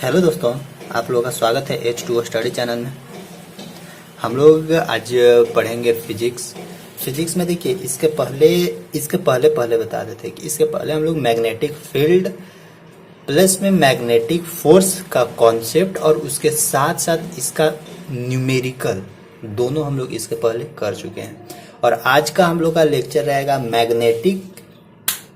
Hello दोस्तों, आप लोगों का स्वागत है H2O स्टडी चैनल में। हम लोग आज पढ़ेंगे फिजिक्स में। देखिए, इसके पहले पहले बता देते हैं कि इसके पहले हम लोग मैग्नेटिक फील्ड प्लस में मैग्नेटिक फोर्स का कॉन्सेप्ट और उसके साथ साथ इसका न्यूमेरिकल दोनों हम लोग इसके पहले कर चुके हैं। और आज का हम लोग का लेक्चर रहेगा मैग्नेटिक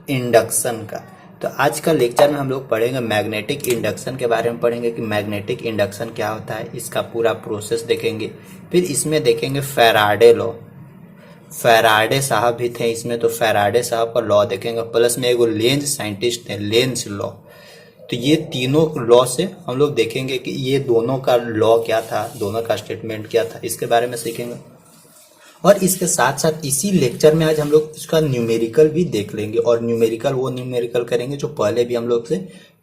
इंडक्शन का। तो आज का लेक्चर में हम लोग पढ़ेंगे मैग्नेटिक इंडक्शन के बारे में, पढ़ेंगे कि मैग्नेटिक इंडक्शन क्या होता है, इसका पूरा प्रोसेस देखेंगे। फिर इसमें देखेंगे फैराडे लॉ, फैराडे साहब भी थे इसमें, तो फैराडे साहब का लॉ देखेंगे। प्लस में एगो लेंज साइंटिस्ट थे, लेंज लॉ। तो ये तीनों लॉ से हम लोग देखेंगे कि ये दोनों का लॉ क्या था, दोनों का स्टेटमेंट क्या था, इसके बारे में सीखेंगे। और इसके साथ साथ इसी लेक्चर में आज हम लोग इसका न्यूमेरिकल भी देख लेंगे। और वो न्यूमेरिकल करेंगे जो पहले भी हम लोग से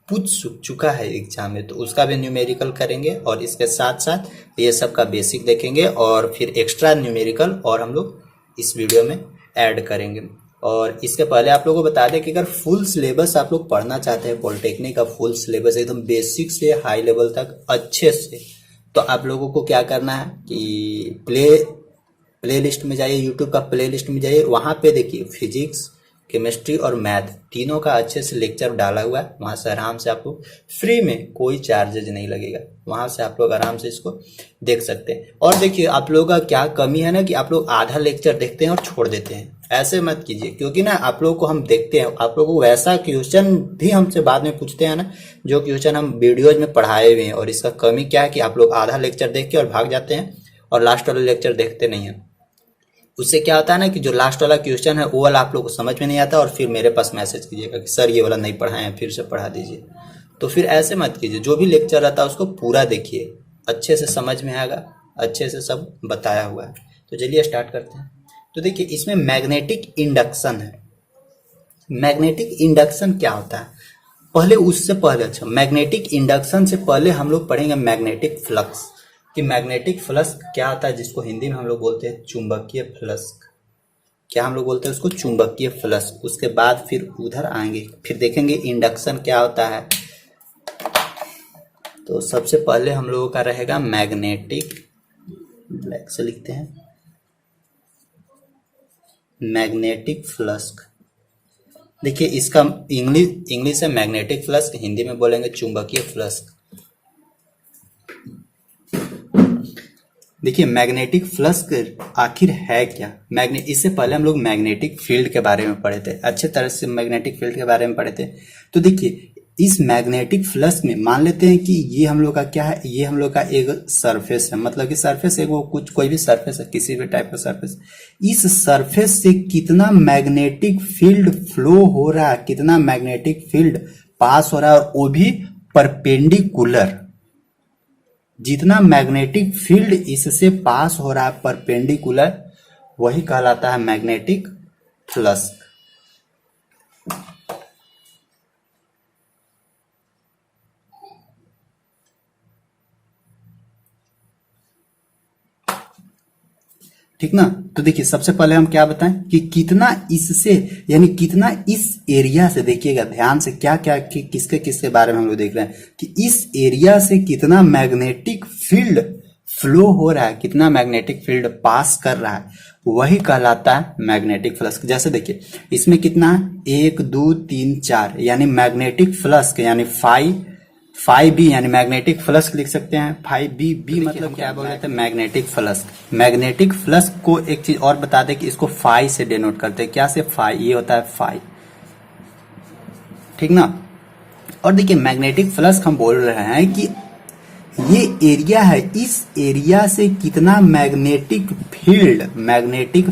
पूछ चुका है एग्जाम में, तो उसका भी न्यूमेरिकल करेंगे। और इसके साथ साथ ये सब का बेसिक देखेंगे और फिर एक्स्ट्रा न्यूमेरिकल और हम लोग इस वीडियो में ऐड करेंगे। और इसके पहले आप लोगों को बता दें कि अगर फुल सिलेबस आप लोग पढ़ना चाहते हैं, पॉलिटेक्निक का फुल सिलेबस एकदम बेसिक से हाई लेवल तक अच्छे से, तो आप लोगों को क्या करना है कि प्ले लिस्ट में जाइए, यूट्यूब का प्ले लिस्ट में जाइए, वहाँ पे देखिए फिजिक्स, केमिस्ट्री और मैथ तीनों का अच्छे से लेक्चर डाला हुआ है। वहाँ से आराम से आपको फ्री में, कोई चार्जेज नहीं लगेगा, वहाँ से आप लोग आराम से इसको देख सकते हैं। और देखिए, आप लोगों का क्या कमी है ना कि आप लोग आधा लेक्चर देखते हैं और छोड़ देते हैं। ऐसे मत कीजिए, क्योंकि ना आप लोगों को हम देखते हैं, आप लोगों को वैसा क्वेश्चन भी हमसे बाद में पूछते हैं ना, जो क्वेश्चन हम वीडियोज में पढ़ाए हुए हैं। और इसका कमी क्या है कि आप लोग आधा लेक्चर देख के और भाग जाते हैं और लास्ट वाला लेक्चर देखते नहीं हैं। उससे क्या होता है ना कि जो लास्ट वाला क्वेश्चन है वो वाला आप लोग को समझ में नहीं आता और फिर मेरे पास मैसेज कीजिएगा कि सर ये वाला नहीं पढ़ाए हैं, फिर से पढ़ा दीजिए। तो फिर ऐसे मत कीजिए, जो भी लेक्चर रहता है उसको पूरा देखिए, अच्छे से समझ में आएगा, अच्छे से सब बताया हुआ है। तो चलिए स्टार्ट करते हैं। तो देखिए, इसमें मैग्नेटिक इंडक्शन है। मैग्नेटिक इंडक्शन क्या होता है, मैग्नेटिक इंडक्शन से पहले हम लोग पढ़ेंगे मैग्नेटिक फ्लक्स, कि मैग्नेटिक फ्लक्स क्या होता है, जिसको हिंदी में हम लोग बोलते हैं चुंबकीय फ्लक्स। क्या हम लोग बोलते हैं उसको? चुंबकीय फ्लक्स। उसके बाद फिर उधर आएंगे, फिर देखेंगे इंडक्शन क्या होता है। तो सबसे पहले हम लोगों का रहेगा मैग्नेटिक, ब्लैक से लिखते हैं, मैग्नेटिक फ्लक्स। देखिए, इसका इंग्लिश है मैग्नेटिक फ्लक्स, हिंदी में बोलेंगे चुंबकीय फ्लक्स। देखिए, मैग्नेटिक फ्लक्स आखिर है क्या? इससे पहले हम लोग मैग्नेटिक फील्ड के बारे में पढ़े थे, अच्छे तरह से मैग्नेटिक फील्ड के बारे में पढ़े थे। तो देखिए, इस मैग्नेटिक फ्लक्स में मान लेते हैं कि ये हम लोग का क्या है, ये हम लोग का एक सरफेस है, मतलब कि सरफेस है वो कोई भी सरफेस है, किसी भी टाइप का सरफेस। इस सरफेस से कितना मैग्नेटिक फील्ड फ्लो हो रहा है, कितना मैग्नेटिक फील्ड पास हो रहा है, और वो भी परपेंडिकुलर। जितना मैग्नेटिक फील्ड इससे पास हो रहा है परपेंडिकुलर, वही कहलाता है मैग्नेटिक फ्लक्स। ठीक ना? तो देखिए, सबसे पहले हम क्या बताएं कि कितना इससे, यानी कितना इस एरिया से, देखिएगा ध्यान से, क्या क्या किसके बारे में हम लोग देख रहे हैं कि इस एरिया से कितना मैग्नेटिक फील्ड फ्लो हो रहा है, कितना मैग्नेटिक फील्ड पास कर रहा है, वही कहलाता है मैग्नेटिक फ्लक्स। जैसे देखिए, इसमें कितना है, 1 2 3 4, यानी मैग्नेटिक फ्लक्स, यानी फाइव बी, यानी मैग्नेटिक फ्लक्स लिख सकते हैं। 5b मतलब क्या बोल रहे थे, मैग्नेटिक फ्लक्स। मैग्नेटिक फ्लक्स को एक चीज और बता दें कि इसको फाई से डिनोट करते हैं। क्या से? फाई, ये होता है फाई, ठीक ना? और देखिए, मैग्नेटिक फ्लक्स हम बोल रहे हैं कि ये एरिया है, इस एरिया से कितना मैग्नेटिक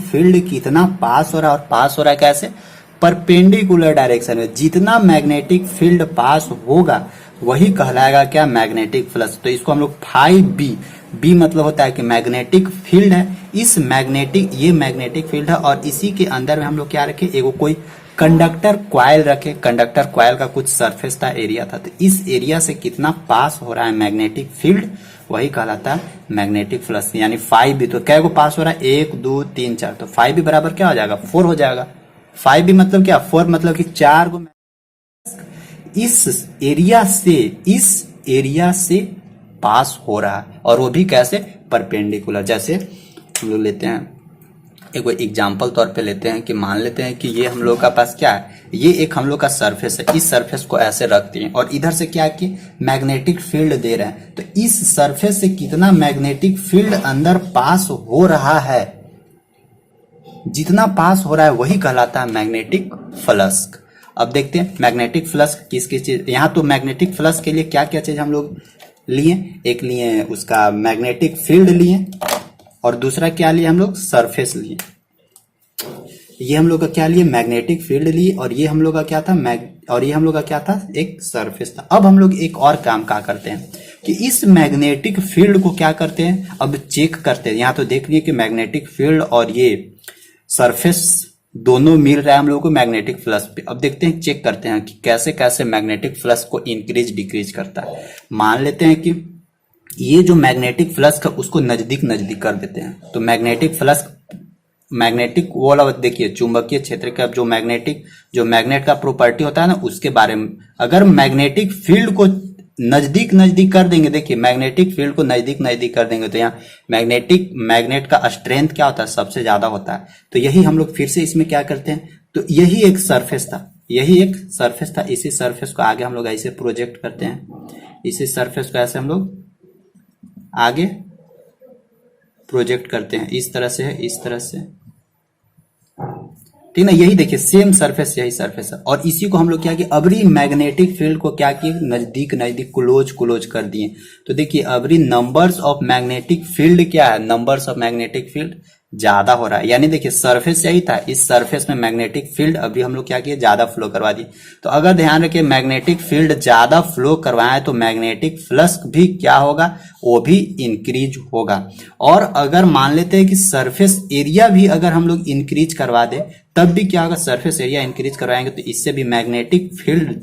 फील्ड कितना पास हो रहा है, और पास हो रहा है कैसे? परपेंडिकुलर डायरेक्शन में। जितना मैग्नेटिक फील्ड पास होगा वही कहलाएगा क्या? Magnetic flux. तो इसको हम लोग 5b मतलब होता है कि मैग्नेटिक फील्ड है, ये मैग्नेटिक फील्ड है, और इसी के अंदर में हम लोग क्या रखे, एगो कोई कंडक्टर क्वाइल रखे। कंडक्टर क्वाइल का कुछ सरफेस था, एरिया था, तो इस एरिया से कितना पास हो रहा है मैग्नेटिक फील्ड, वही कहलाता है मैग्नेटिक फ्लक्स। यानी 5b, तो क्या को पास हो रहा है, 1 2 3 4, तो 5b बराबर क्या हो जाएगा, 4 हो जाएगा। 5b मतलब क्या, 4 मतलब कि 4 को इस एरिया से इस एरिया से पास हो रहा है, और वो भी कैसे, परपेंडिकुलर। जैसे हम लोग लेते हैं एक एग्जाम्पल तौर पे लेते हैं कि मान लेते हैं कि ये हम लोग का पास क्या है, ये एक हम लोग का सरफेस है, इस सरफेस को ऐसे रखते हैं और इधर से क्या कि मैग्नेटिक फील्ड दे रहे हैं, तो इस सरफेस से कितना मैग्नेटिक फील्ड अंदर पास हो रहा है, जितना पास हो रहा है वही कहलाता है मैग्नेटिक फ्लक्स। अब देखते हैं मैग्नेटिक फ्लक्स किस किस चीज, यहाँ तो मैग्नेटिक फ्लक्स के लिए क्या क्या चीज हम लोग लिए, एक लिए उसका मैग्नेटिक फील्ड लिए, और दूसरा क्या लिए हम लोग, सरफेस लिए। ये हम लोग का क्या लिए, मैग्नेटिक फील्ड लिए, और ये हम लोग का क्या था, और ये हम लोग का क्या था, एक सरफेस था। अब हम लोग एक और काम क्या करते हैं कि इस मैग्नेटिक फील्ड को क्या करते हैं, अब चेक करते हैं। यहाँ तो देख लिए कि मैग्नेटिक फील्ड और ये सरफेस दोनों मिल रहा है हम लोग को मैग्नेटिक फ्लक्स पे। अब देखते हैं, चेक करते हैं कि कैसे कैसे मैग्नेटिक फ्लक्स को इंक्रीज डिक्रीज करता है। मान लेते हैं कि ये जो मैग्नेटिक फ्लक्स है उसको नजदीक नजदीक कर देते हैं, तो मैग्नेटिक फ्लक्स, मैग्नेटिक वो वाला देखिए चुंबकीय क्षेत्र का जो मैग्नेट का प्रॉपर्टी होता है ना, उसके बारे में अगर मैग्नेटिक फील्ड को नजदीक नजदीक कर देंगे, देखिए मैग्नेटिक फील्ड को नजदीक नजदीक कर देंगे तो यहाँ मैग्नेट का स्ट्रेंथ क्या होता है, सबसे ज्यादा होता है। तो यही हम लोग फिर से इसमें क्या करते हैं, तो यही एक सरफेस था, इसी सरफेस को आगे हम लोग ऐसे प्रोजेक्ट करते हैं, इसी सरफेस को ऐसे हम लोग आगे प्रोजेक्ट करते हैं, इस तरह से है, इस तरह से, ठीक ना। यही देखिए सेम सरफेस, यही सरफेस है, और इसी को हम लोग क्या किए, अबरी मैग्नेटिक फील्ड को क्या किए, नजदीक नजदीक क्लोज कर दिए। तो देखिए अबरी नंबर्स ऑफ मैग्नेटिक फील्ड क्या है, नंबर्स ऑफ मैग्नेटिक फील्ड ज्यादा हो रहा है, यानी देखिए सरफेस यही था, इस सरफेस में मैग्नेटिक फील्ड अभी हम लोग क्या किए, ज्यादा फ्लो करवा दिए। तो अगर ध्यान रखिए मैग्नेटिक फील्ड ज्यादा फ्लो करवाए तो मैग्नेटिक फ्लक्स भी क्या होगा, वो भी इंक्रीज होगा। और अगर मान लेते हैं कि सरफेस एरिया भी अगर हम लोग इंक्रीज करवा दे तब भी क्या होगा, सरफेस एरिया इंक्रीज करवाएंगे तो इससे भी मैग्नेटिक फील्ड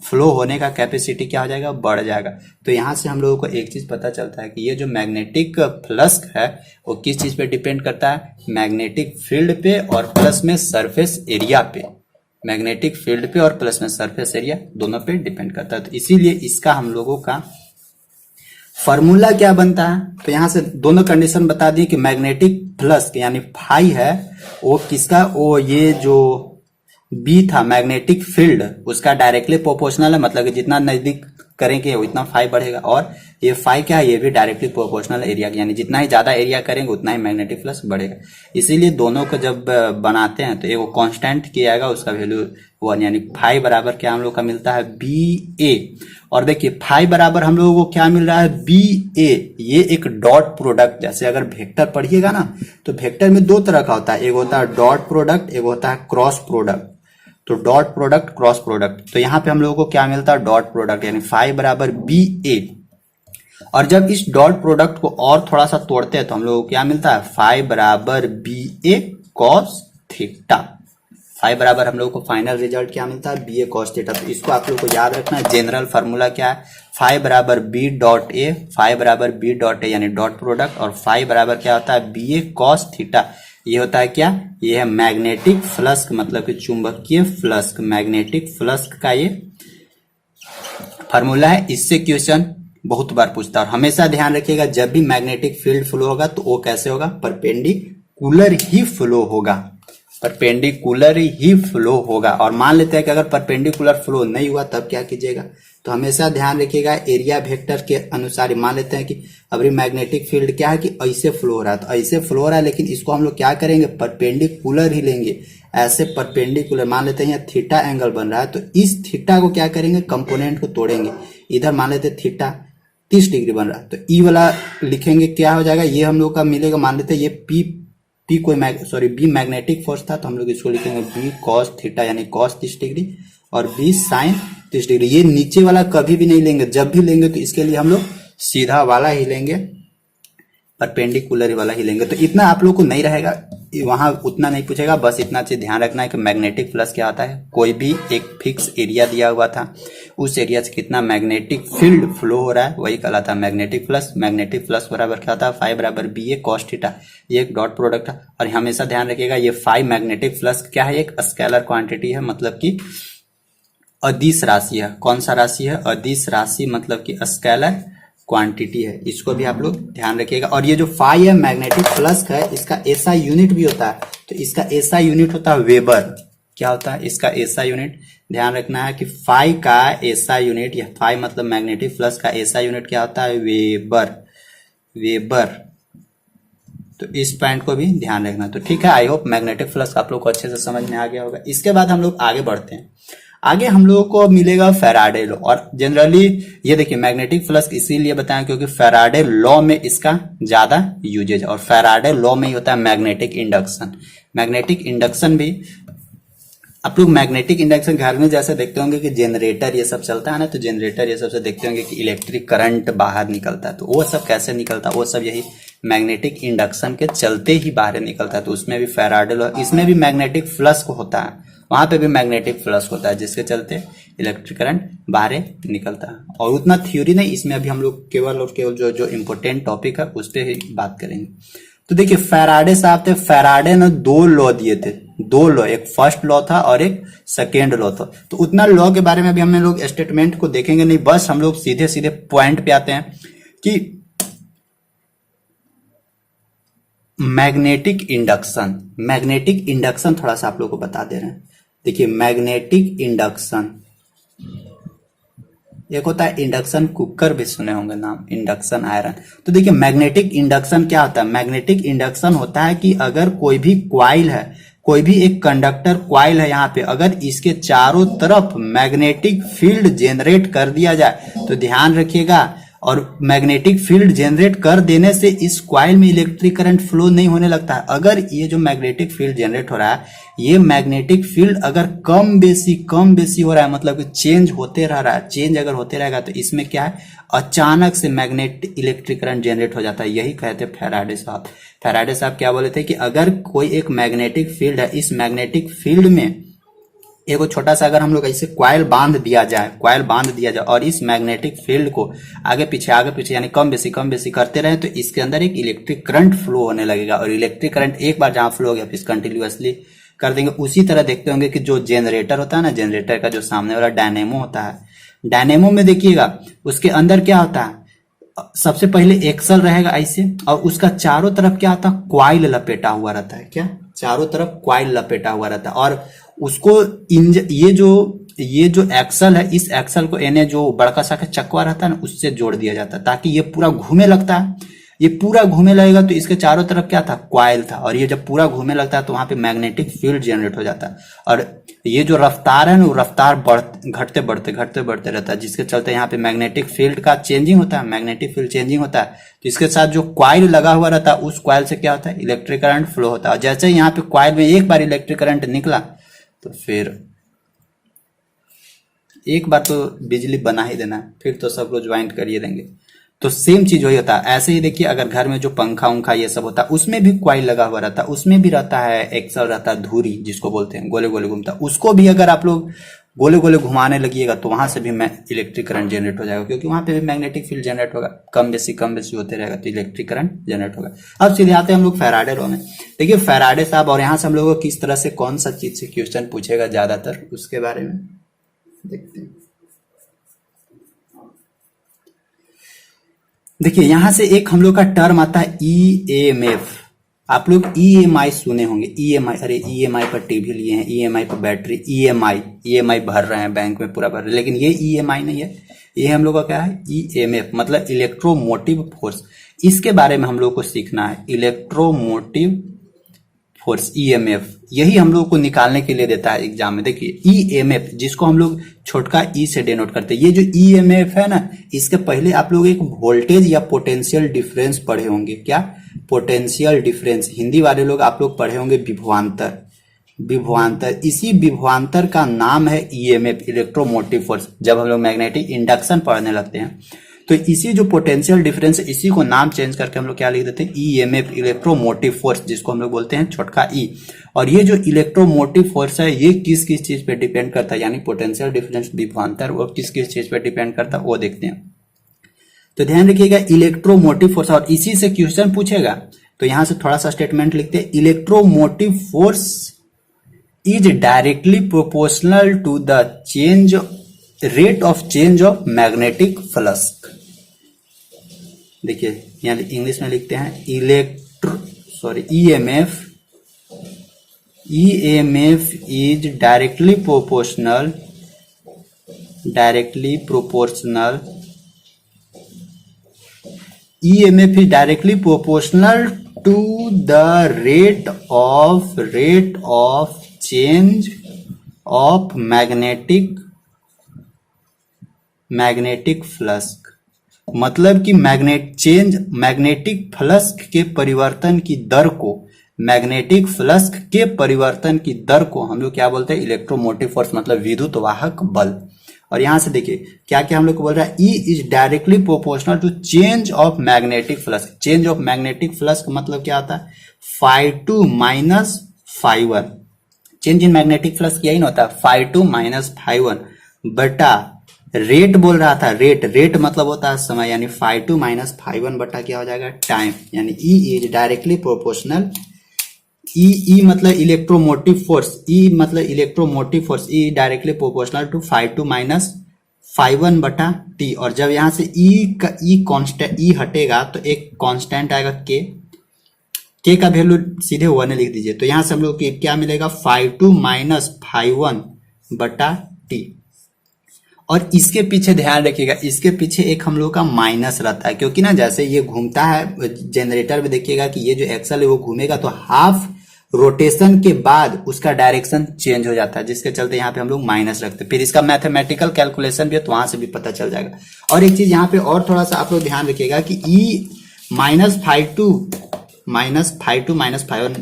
फ्लो होने का कैपेसिटी क्या हो जाएगा, बढ़ जाएगा। तो यहां से हम लोगों को एक चीज पता चलता है कि ये जो मैग्नेटिक फ्लक्स है वो किस चीज पे डिपेंड करता है, मैग्नेटिक फील्ड पे और प्लस में सरफेस एरिया पे, मैग्नेटिक फील्ड पे और प्लस में सरफेस एरिया दोनों पे डिपेंड करता है। तो इसीलिए इसका हम लोगों का फॉर्मूला क्या बनता है, तो यहां से दोनों कंडीशन बता दिए कि मैग्नेटिक फ्लक्स यानी फाई है वो किसका, वो ये जो बी था मैग्नेटिक फील्ड उसका डायरेक्टली प्रोपोर्शनल है, मतलब कि जितना नजदीक करेंगे उतना फाई बढ़ेगा, और ये फाई क्या है, ये भी डायरेक्टली प्रोपोर्शनल एरिया, यानी जितना ही ज्यादा एरिया करेंगे उतना ही मैग्नेटिक फ्लक्स बढ़ेगा। इसीलिए दोनों को जब बनाते हैं तो एक कांस्टेंट किया जाएगा, उसका वैल्यू 1, यानी फाई बराबर क्या हम लोग का मिलता है, बी ए। और देखिए फाई बराबर हम लोगों को क्या मिल रहा है, बी ए। ये एक डॉट प्रोडक्ट, जैसे अगर वेक्टर पढ़िएगा ना तो वेक्टर में दो तरह का होता है, एक होता है डॉट प्रोडक्ट, एक होता है क्रॉस प्रोडक्ट। तो डॉट प्रोडक्ट, क्रॉस प्रोडक्ट, तो यहां पे हम लोगों को क्या मिलता है, डॉट प्रोडक्ट, यानी फाई बराबर बी ए। और जब इस डॉट प्रोडक्ट को और थोड़ा सा तोड़ते हैं तो हम लोगों को क्या मिलता है, फाई बराबर बी ए कॉस थीटा। फाई बराबर हम लोगों को फाइनल रिजल्ट क्या मिलता है, बी ए कॉस थीटा। तो इसको आप लोग को याद रखना है, जनरल फार्मूला क्या है, फाई बराबर बी डॉट ए, फाई बराबर बी डॉट ए यानी डॉट प्रोडक्ट, और फाई बराबर क्या होता है, बी ए कॉस थीटा। ये होता है क्या, ये है मैग्नेटिक फ्लक्स, मतलब कि चुंबकीय फ्लक्स, मैग्नेटिक फ्लक्स का ये फार्मूला है। इससे क्वेश्चन बहुत बार पूछता है, और हमेशा ध्यान रखिएगा जब भी मैग्नेटिक फील्ड फ्लो होगा तो वो कैसे होगा, परपेंडिकुलर ही फ्लो होगा, परपेंडिकुलर ही फ्लो होगा। और मान लेते हैं कि अगर परपेंडिकुलर फ्लो नहीं हुआ तब क्या कीजिएगा, तो हमेशा ध्यान रखिएगा एरिया वेक्टर के अनुसार। मान लेते हैं कि अभी मैग्नेटिक फील्ड क्या है कि ऐसे फ्लो हो रहा है, तो ऐसे फ्लो हो रहा है, लेकिन इसको हम लोग क्या करेंगे, परपेंडिकुलर ही लेंगे, ऐसे परपेंडिकुलर। मान लेते हैं यहाँ थीटा एंगल बन रहा है, तो इस थीटा को क्या करेंगे, कंपोनेंट को तोड़ेंगे। इधर मान लेते हैं थीटा 30 डिग्री बन रहा है, तो ई वाला लिखेंगे, क्या हो जाएगा, ये हम लोग का मिलेगा, मान लेते हैं ये बी मैग्नेटिक फोर्स था, तो हम लोग इसको लिखेंगे बी कॉस थीटा यानी कॉस 30 डिग्री, और बी साइन 30 डिग्री। ये नीचे वाला कभी भी नहीं लेंगे, जब भी लेंगे तो इसके लिए हम लोग सीधा वाला ही लेंगे, परपेंडिकुलर वाला ही लेंगे। तो इतना आप लोग को नहीं रहेगा, वहां उतना नहीं पूछेगा, बस इतना चीज ध्यान रखना है कि मैग्नेटिक फ्लक्स क्या होता है, कोई भी एक फिक्स एरिया दिया हुआ था, उस एरिया से कितना मैग्नेटिक फील्ड फ्लो हो रहा है वही कहलाता है मैग्नेटिक फ्लक्स। मैग्नेटिक फ्लक्स बराबर क्या होता है, फाई बराबर बी ए कॉस थीटा, ये एक डॉट प्रोडक्ट है। और हमेशा ध्यान रखिएगा ये फाई मैग्नेटिक फ्लक्स क्या है, एक स्केलर क्वांटिटी है, मतलब कि अदिश राशि है। कौन सा राशि है? अदिश राशि, मतलब कि स्केलर क्वांटिटी है। इसको भी आप लोग ध्यान रखिएगा। और ये जो फाई है मैग्नेटिक फ्लक्स है, इसका एसआई यूनिट भी होता है। तो इसका एसआई यूनिट होता है वेबर। क्या होता है इसका एसआई यूनिट? ध्यान रखना है कि फाई का एसआई यूनिट, या फाई मतलब मैग्नेटिक फ्लक्स का एसआई यूनिट क्या होता है? वेबर। वेबर। तो इस पॉइंट को भी ध्यान रखना। तो ठीक है, आई होप मैग्नेटिक फ्लक्स आप लोग को अच्छे से समझ में आ गया होगा। इसके बाद हम लोग आगे बढ़ते हैं। आगे हम लोगों को मिलेगा फैराडे लॉ। और जनरली ये देखिए मैग्नेटिक फ्लक्स इसीलिए बताएं क्योंकि फैराडे लॉ में इसका ज्यादा यूजेज है, और फैराडे लॉ में ही होता है मैग्नेटिक इंडक्शन। मैग्नेटिक इंडक्शन भी आप लोग मैग्नेटिक इंडक्शन घर में जैसे देखते होंगे कि जनरेटर ये सब चलता है ना, तो जनरेटर ये सब से देखते होंगे कि इलेक्ट्रिक करंट बाहर निकलता है। तो वो सब कैसे निकलता है? वो सब यही मैग्नेटिक इंडक्शन के चलते ही बाहर निकलता है। तो उसमें भी फैराडे लॉ, इसमें भी मैग्नेटिक फ्लक्स होता है, वहां पे भी मैग्नेटिक फ्लक्स होता है, जिसके चलते इलेक्ट्रिक करंट बाहर निकलता है। और उतना थ्योरी नहीं, इसमें अभी हम लोग केवल और केवल जो इम्पोर्टेंट टॉपिक है उस पर ही बात करेंगे। तो देखिए फैराडे साहब थे, फैराडे ने 2 लॉ दिए थे, 2 लॉ, एक फर्स्ट लॉ था और एक सेकेंड लॉ था। तो उतना लॉ के बारे में भी हम लोग स्टेटमेंट को देखेंगे नहीं, बस हम लोग सीधे सीधे पॉइंट पे आते हैं कि मैग्नेटिक इंडक्शन। मैग्नेटिक इंडक्शन थोड़ा सा आप लोग को बता दे रहे हैं। देखिए मैग्नेटिक इंडक्शन, एक होता है इंडक्शन कुकर, भी सुने होंगे नाम, इंडक्शन आयरन। तो देखिए मैग्नेटिक इंडक्शन क्या होता है? मैग्नेटिक इंडक्शन होता है कि अगर कोई भी क्वाइल है, कोई भी एक कंडक्टर क्वाइल है यहाँ पे, अगर इसके चारों तरफ मैग्नेटिक फील्ड जनरेट कर दिया जाए, तो ध्यान रखिएगा, और मैग्नेटिक फील्ड जनरेट कर देने से इस क्वाइल में इलेक्ट्रिक करंट फ्लो नहीं होने लगता है। अगर ये जो मैग्नेटिक फील्ड जनरेट हो रहा है, ये मैग्नेटिक फील्ड अगर कम बेसी हो रहा है, मतलब कि चेंज होते रह रहा है, चेंज अगर होते रहेगा, तो इसमें क्या है, अचानक से मैग्नेटिक इलेक्ट्रिक करंट जनरेट हो जाता है। यही कहते फैराडे साहब। फैराडे साहब क्या बोले थे कि अगर कोई एक मैग्नेटिक फील्ड है, इस मैग्नेटिक फील्ड में एगो छोटा सा अगर हम लोग ऐसे क्वाइल बांध दिया जाए और इस मैग्नेटिक फील्ड को आगे पीछे यानी कम बेसी करते रहे, तो इसके अंदर एक इलेक्ट्रिक करंट फ्लो होने लगेगा। और इलेक्ट्रिक करंट एक बार जहां फ्लो हो गया, फिर कंटिन्यूअसली कर देंगे। उसी तरह देखते होंगे कि जो जनरेटर होता है ना, जनरेटर का जो सामने वाला डायनेमो होता है, डायनेमो में देखिएगा उसके अंदर क्या होता है, सबसे पहले एक्सल रहेगा ऐसे, और उसका चारों तरफ क्या होता है, क्वाइल लपेटा हुआ रहता है। क्या? चारों तरफ क्वाइल लपेटा हुआ रहता है। और उसको ये जो एक्सल है, इस एक्सल को एने जो बड़का सा का चकवा रहता है ना, उससे जोड़ दिया जाता है, ताकि ये पूरा घूमे लगता है। ये पूरा घूमे लगेगा तो इसके चारों तरफ क्या था, क्वाइल था। और ये जब पूरा घूमे लगता है तो वहां पे मैग्नेटिक फील्ड जनरेट हो जाता है। और ये जो रफ्तार है ना, वो रफ्तार घटते बढ़ते रहता है, जिसके चलते यहाँ पे मैग्नेटिक फील्ड का चेंजिंग होता है, मैग्नेटिक फील्ड चेंजिंग होता है। तो इसके साथ जो क्वाइल लगा हुआ रहता है, उस क्वाइल से क्या होता है, इलेक्ट्रिक करंट फ्लो होता है। और जैसे यहाँ पे क्वाइल में एक बार इलेक्ट्रिक करंट निकला, तो फिर एक बार तो बिजली बना ही देना है, फिर तो सब लोग ज्वाइंट करिए देंगे। तो सेम चीज वही होता है। ऐसे ही देखिए अगर घर में जो पंखा उंखा ये सब होता है, उसमें भी क्वाइल लगा हुआ रहता है, उसमें भी रहता है एक्सल, रहता है धुरी जिसको बोलते हैं, गोले गोले घूमता है। उसको भी अगर आप लोग गोले गोले घुमाने लगिएगा तो वहां से भी इलेक्ट्रिक करंट जनरेट हो जाएगा, क्योंकि वहां पे भी मैग्नेटिक फील्ड जनरेट होगा, कम बेसी होते रहेगा, तो इलेक्ट्रिक करंट जनरेट होगा। अब सीधे आते हैं हम लोग फैराडे लॉ में। देखिए फैराडे साहब, और यहाँ से हम लोगों को किस तरह से कौन सा चीज से क्वेश्चन पूछेगा ज्यादातर, उसके बारे में देखते हैं। देखिए यहां से एक हम लोग का टर्म आता है ईएमएफ। आप लोग ईएमआई सुने होंगे, ईएमआई, अरे ईएमआई पर टीवी लिए हैं, ईएमआई पर बैटरी, ईएमआई भर रहे हैं बैंक में पूरा भर रहे हैं, लेकिन ये ईएमआई नहीं है, ये हम लोग का क्या है, ईएमएफ, मतलब इलेक्ट्रोमोटिव फोर्स। इसके बारे में हम लोग को सीखना है, इलेक्ट्रोमोटिव फोर्स, ईएमएफ। यही हम लोग को निकालने के लिए देता है एग्जाम में। देखिए ईएमएफ, जिसको हम लोग छोटका ई से डिनोट करते हैं, ये जो ईएमएफ है ना, इसके पहले आप लोग एक वोल्टेज या पोटेंशियल डिफरेंस पढ़े होंगे। क्या? Potential difference. हिंदी वाले लोग आप लोग पढ़े होंगे विभवांतर। इसी विभवांतर का नाम है ईएमएफ, इलेक्ट्रोमोटिव फोर्स। जब हम लोग मैग्नेटिक इंडक्शन पढ़ने लगते हैं तो इसी जो पोटेंशियल डिफरेंस है, इसी को नाम चेंज करके हम लोग क्या लिख देते हैं, ईएमएफ, इलेक्ट्रोमोटिव फोर्स, जिसको हम लोग बोलते हैं छोटका ई। और ये जो इलेक्ट्रोमोटिव फोर्स है, ये किस किस चीज पे डिपेंड करता है, यानी पोटेंशियल डिफरेंस, विभवांतर, वो किस किस चीज पे डिपेंड करता है वो देखते हैं। तो ध्यान रखिएगा इलेक्ट्रोमोटिव फोर्स, और इसी से क्वेश्चन पूछेगा। तो यहां से थोड़ा सा स्टेटमेंट लिखते हैं, electromotive force is directly proportional to the change rate of change of magnetic flux. देखिए यहाँ इंग्लिश में लिखते हैं EMF is directly proportional EMF is directly proportional to the rate of change of magnetic flux। मतलब कि magnetic flux के परिवर्तन की दर को हम लोग क्या बोलते हैं, इलेक्ट्रोमोटिव फोर्स, मतलब विद्युत वाहक बल। और यहां से देखिए क्या क्या हम लोग को बोल रहा है, E is directly proportional to change of magnetic flux. Change of magnetic flux का मतलब क्या होता है, φ2 minus φ1। Change in magnetic flux यही ना होता है, φ2 माइनस φ1 बटा रेट बोल रहा था, रेट मतलब होता है समय, यानी φ2 माइनस φ1 बटा क्या हो जाएगा, टाइम। यानी E is directly proportional, E मतलब electromotive force, E directly proportional to φ2 minus φ1 बटा टी। और जब यहां से ई हटेगा तो एक कांस्टेंट आएगा के का वैल्यू सीधे 1 लिख दीजिए। तो यहां से हम लोग क्या मिलेगा, φ2 माइनस φ1 बटा टी। और इसके पीछे ध्यान रखिएगा, इसके पीछे एक हम लोग का माइनस रहता है, क्योंकि ना जैसे ये घूमता है जनरेटर में, देखिएगा कि ये जो एक्सल है वो घूमेगा तो हाफ रोटेशन के बाद उसका डायरेक्शन चेंज हो जाता है, जिसके चलते यहाँ पे हम लोग माइनस रखते हैं। फिर इसका मैथमेटिकल कैलकुलेशन भी है तो वहां से भी पता चल जाएगा। और एक चीज यहाँ पे और थोड़ा सा आप लोग ध्यान रखिएगा कि E minus φ2 minus φ1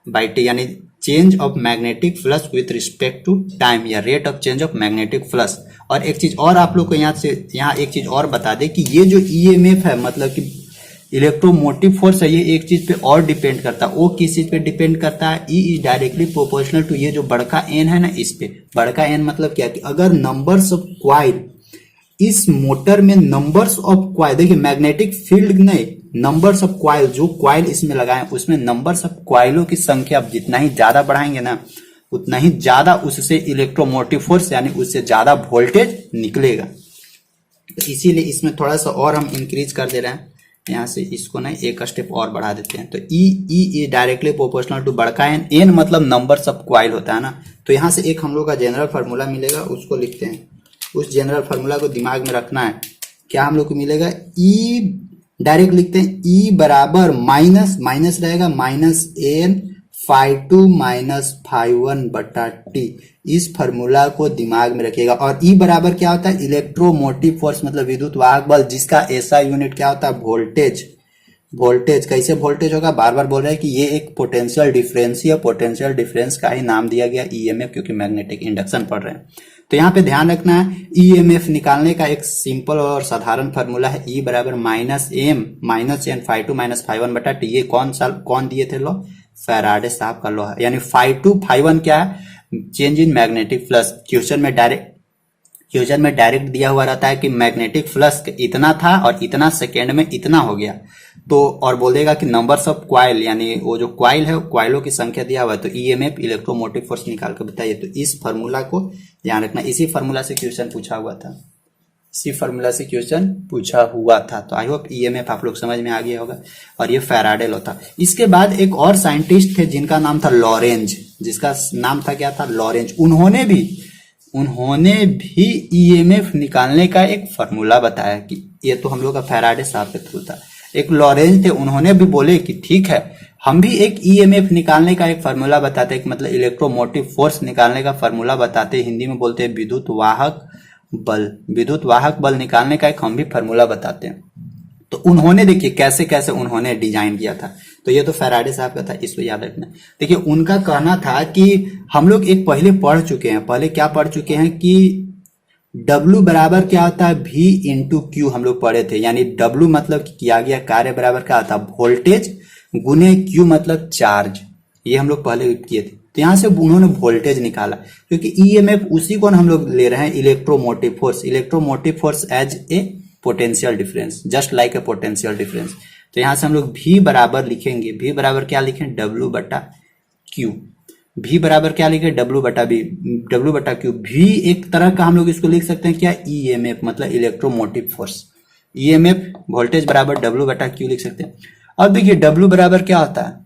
by T, यानी change of magnetic flux with respect to time, या rate of change of magnetic flux. और एक चीज और आप लोग को यहाँ एक चीज और बता दे कि ये जो ईएमएफ है, मतलब कि इलेक्ट्रोमोटिव फोर्स है, ये एक चीज पे और डिपेंड करता है। वो किस चीज पे डिपेंड करता है, E is directly proportional to ये जो बड़का एन है ना, इस पे। बड़का एन मतलब क्या कि अगर नंबर्स ऑफ क्वाइल इस मोटर में, नंबर्स ऑफ क्वाइल, देखिए मैग्नेटिक फील्ड नहीं, नंबर्स ऑफ क्वाइल, जो क्वाइल इसमें लगाए उसमें नंबर्स ऑफ क्वाइलों की संख्या आप जितना ही ज्यादा बढ़ाएंगे ना, उतना ही ज्यादा उससे इलेक्ट्रोमोटिव फोर्स यानी उससे ज्यादा वोल्टेज निकलेगा। तो इसीलिए इसमें थोड़ा सा और हम इंक्रीज कर दे रहे हैं, यहाँ से इसको ना एक स्टेप और बढ़ा देते हैं। तो ई डायरेक्टली प्रोपोर्शनल टू बड़का एन मतलब नंबर्स ऑफ क्वाइल होता है ना। तो यहाँ से एक हम लोग का जनरल फार्मूला मिलेगा, उसको लिखते हैं। उस जनरल फार्मूला को दिमाग में रखना है। क्या हम लोग को मिलेगा, ई डायरेक्ट लिखते हैं, ई बराबर माइनस रहेगा माइनस एन φ2 माइनस φ1 बटा टी। इस फार्मूला को दिमाग में रखिएगा। और ई बराबर क्या होता है, इलेक्ट्रोमोटिव फोर्स मतलब विद्युत वाहक बल, जिसका ऐसा यूनिट क्या होता है, वोल्टेज। कैसे वोल्टेज होगा, बार बार बोल रहे हैं कि ये एक पोटेंशियल डिफरेंस ही है, पोटेंशियल डिफरेंस का ही नाम दिया गया ईएमएफ, क्योंकि मैग्नेटिक इंडक्शन पढ़ रहे हैं। तो यहाँ पे ध्यान रखना है, ईएमएफ निकालने का एक सिंपल और साधारण फार्मूला है, ई बराबर माइनस एन φ2 माइनस φ1 बटा टी। ये कौन दिए थे लो, फैराडे साहब का लॉ है। यानी φ2 φ1 क्या है, change in magnetic flux. Question में डायरेक्ट दिया हुआ रहता है कि मैग्नेटिक फ्लक्स इतना था और इतना सेकेंड में इतना हो गया, तो और बोलेगा कि नंबर्स ऑफ क्वाइल, यानी वो जो क्वाइल है क्वाइलों की संख्या दिया हुआ है, तो ईएमएफ इलेक्ट्रोमोटिव फोर्स निकाल कर बताइए। तो इस फार्मूला को ध्यान रखना, इसी फार्मूला से क्वेश्चन पूछा हुआ था। तो आई होप ईएमएफ आप लोग समझ में आ गया होगा। और ये फैराडे लॉ था। इसके बाद एक और साइंटिस्ट थे जिनका नाम था लॉरेंज, उन्होंने भी ईएमएफ निकालने का एक फार्मूला बताया कि ये तो हम लोग का फैराडे साहब के थ्रू था। एक लॉरेंज थे, उन्होंने भी बोले कि ठीक है, हम भी एक ईएमएफ निकालने का एक फार्मूला बताते हैं, मतलब इलेक्ट्रोमोटिव फोर्स निकालने का फार्मूला बताते हैं। हिंदी में बोलते हैं विद्युत वाहक बल निकालने का एक हम भी फार्मूला बताते हैं। तो उन्होंने देखिए कैसे कैसे उन्होंने डिजाइन किया था। तो ये तो फैराडे साहब का था, इसको याद रखना। देखिए उनका कहना था कि हम लोग एक पहले क्या पढ़ चुके हैं कि W बराबर क्या होता है, V इंटू क्यू हम लोग पढ़े थे। यानी W मतलब किया गया कार्य बराबर क्या होता है, वोल्टेज गुने Q मतलब चार्ज। ये हम लोग पहले किए थे। तो यहां से उन्होंने वोल्टेज निकाला, क्योंकि ईएमएफ उसी को हम लोग ले रहे हैं, electromotive force as a potential difference, just like a potential difference. तो यहां से हम लोग V बराबर लिखेंगे, V बराबर क्या लिखें, W बटा Q। V बराबर क्या लिखे, W बटा बी, W बटा क्यू। V एक तरह का हम लोग इसको लिख सकते हैं क्या, EMF मतलब इलेक्ट्रोमोटिव फोर्स। EMF वोल्टेज बराबर W बटा क्यू लिख सकते हैं। अब देखिए W बराबर क्या होता है,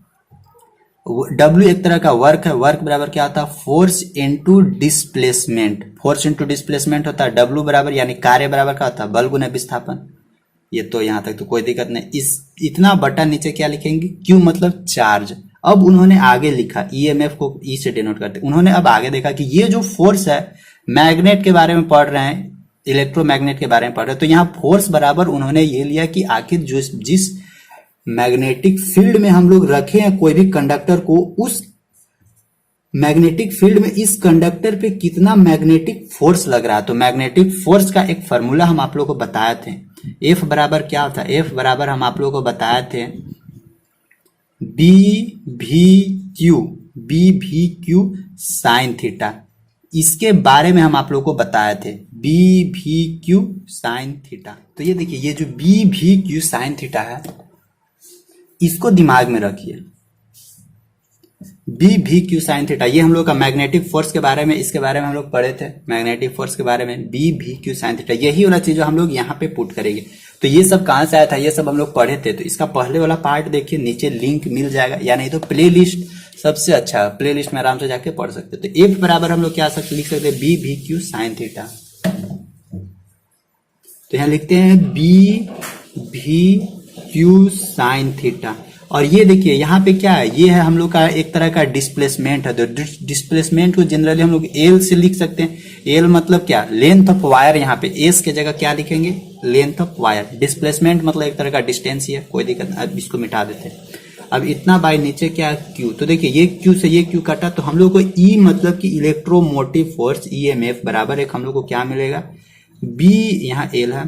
W एक तरह का वर्क है, वर्क बराबर क्या होता है, force into displacement. Force into displacement होता है। W बराबर यानी कार्य बराबर क्या होता है, बल गुना विस्थापन। ये तो यहां तक तो कोई दिक्कत नहीं। इस इतना बटा नीचे क्या लिखेंगे, Q मतलब चार्ज। अब उन्होंने आगे लिखा, EMF को E से डिनोट करते, उन्होंने अब आगे देखा कि ये जो फोर्स है, मैग्नेट के बारे में पढ़ रहे हैं, इलेक्ट्रोमैग्नेट के बारे में पढ़ रहे हैं, तो यहाँ फोर्स बराबर उन्होंने ये लिया कि आखिर जिस मैग्नेटिक फील्ड में हम लोग रखे हैं कोई भी कंडक्टर को, उस मैग्नेटिक फील्ड में इस कंडक्टर पे कितना मैग्नेटिक फोर्स लग रहा है। तो मैग्नेटिक फोर्स का एक फॉर्मूला हम आप लोगों को बताए थे, F बराबर क्या होता है, F बराबर हम आप लोगों को बताए थे बी भी क्यू साइन थीटा। इसके बारे में हम आप लोगों को बताए थे, बी भी क्यू साइन थीटा। तो ये देखिए, ये जो बी भी क्यू साइन थीटा है, इसको दिमाग में रखिए। बी भी क्यू साइन थीटा, ये हम लोग का मैग्नेटिक फोर्स के बारे में, इसके बारे में हम लोग पढ़े थे, मैग्नेटिक फोर्स के बारे में, बी भी क्यू साइन थीटा, यही वाला चीज जो हम लोग यहाँ पे पुट करेंगे। तो ये सब कहां से आया था, ये सब हम लोग पढ़े थे। तो इसका पहले वाला पार्ट देखिए, नीचे लिंक मिल जाएगा, या नहीं तो प्ले लिस्ट सबसे अच्छा है, प्ले लिस्ट में आराम से जाके पढ़ सकते। तो एफ बराबर हम लोग क्या लिख सकते हैं, बी भी क्यू साइन थीटा। तो यहां लिखते हैं बी भी क्यू साइन थीटा। और ये देखिए यहाँ पे क्या है, ये है हम लोग का एक तरह का डिस्प्लेसमेंट है। तो डिस्प्लेसमेंट को जनरली हम लोग एल से लिख सकते हैं। एल मतलब क्या, लेंथ ऑफ वायर। यहाँ पे एस के जगह क्या लिखेंगे, लेंथ ऑफ वायर। डिस्प्लेसमेंट मतलब एक तरह का डिस्टेंस ही है, कोई दिक्कत नहीं। अब इसको मिटा देते हैं। अब इतना बाय नीचे क्या क्यू, तो देखिए ये क्यू से ये क्यू कटा, तो हम लोग को ई मतलब कि इलेक्ट्रोमोटिव फोर्स EMF बराबर एक हम लोग को क्या मिलेगा, बी, यहाँ एल है,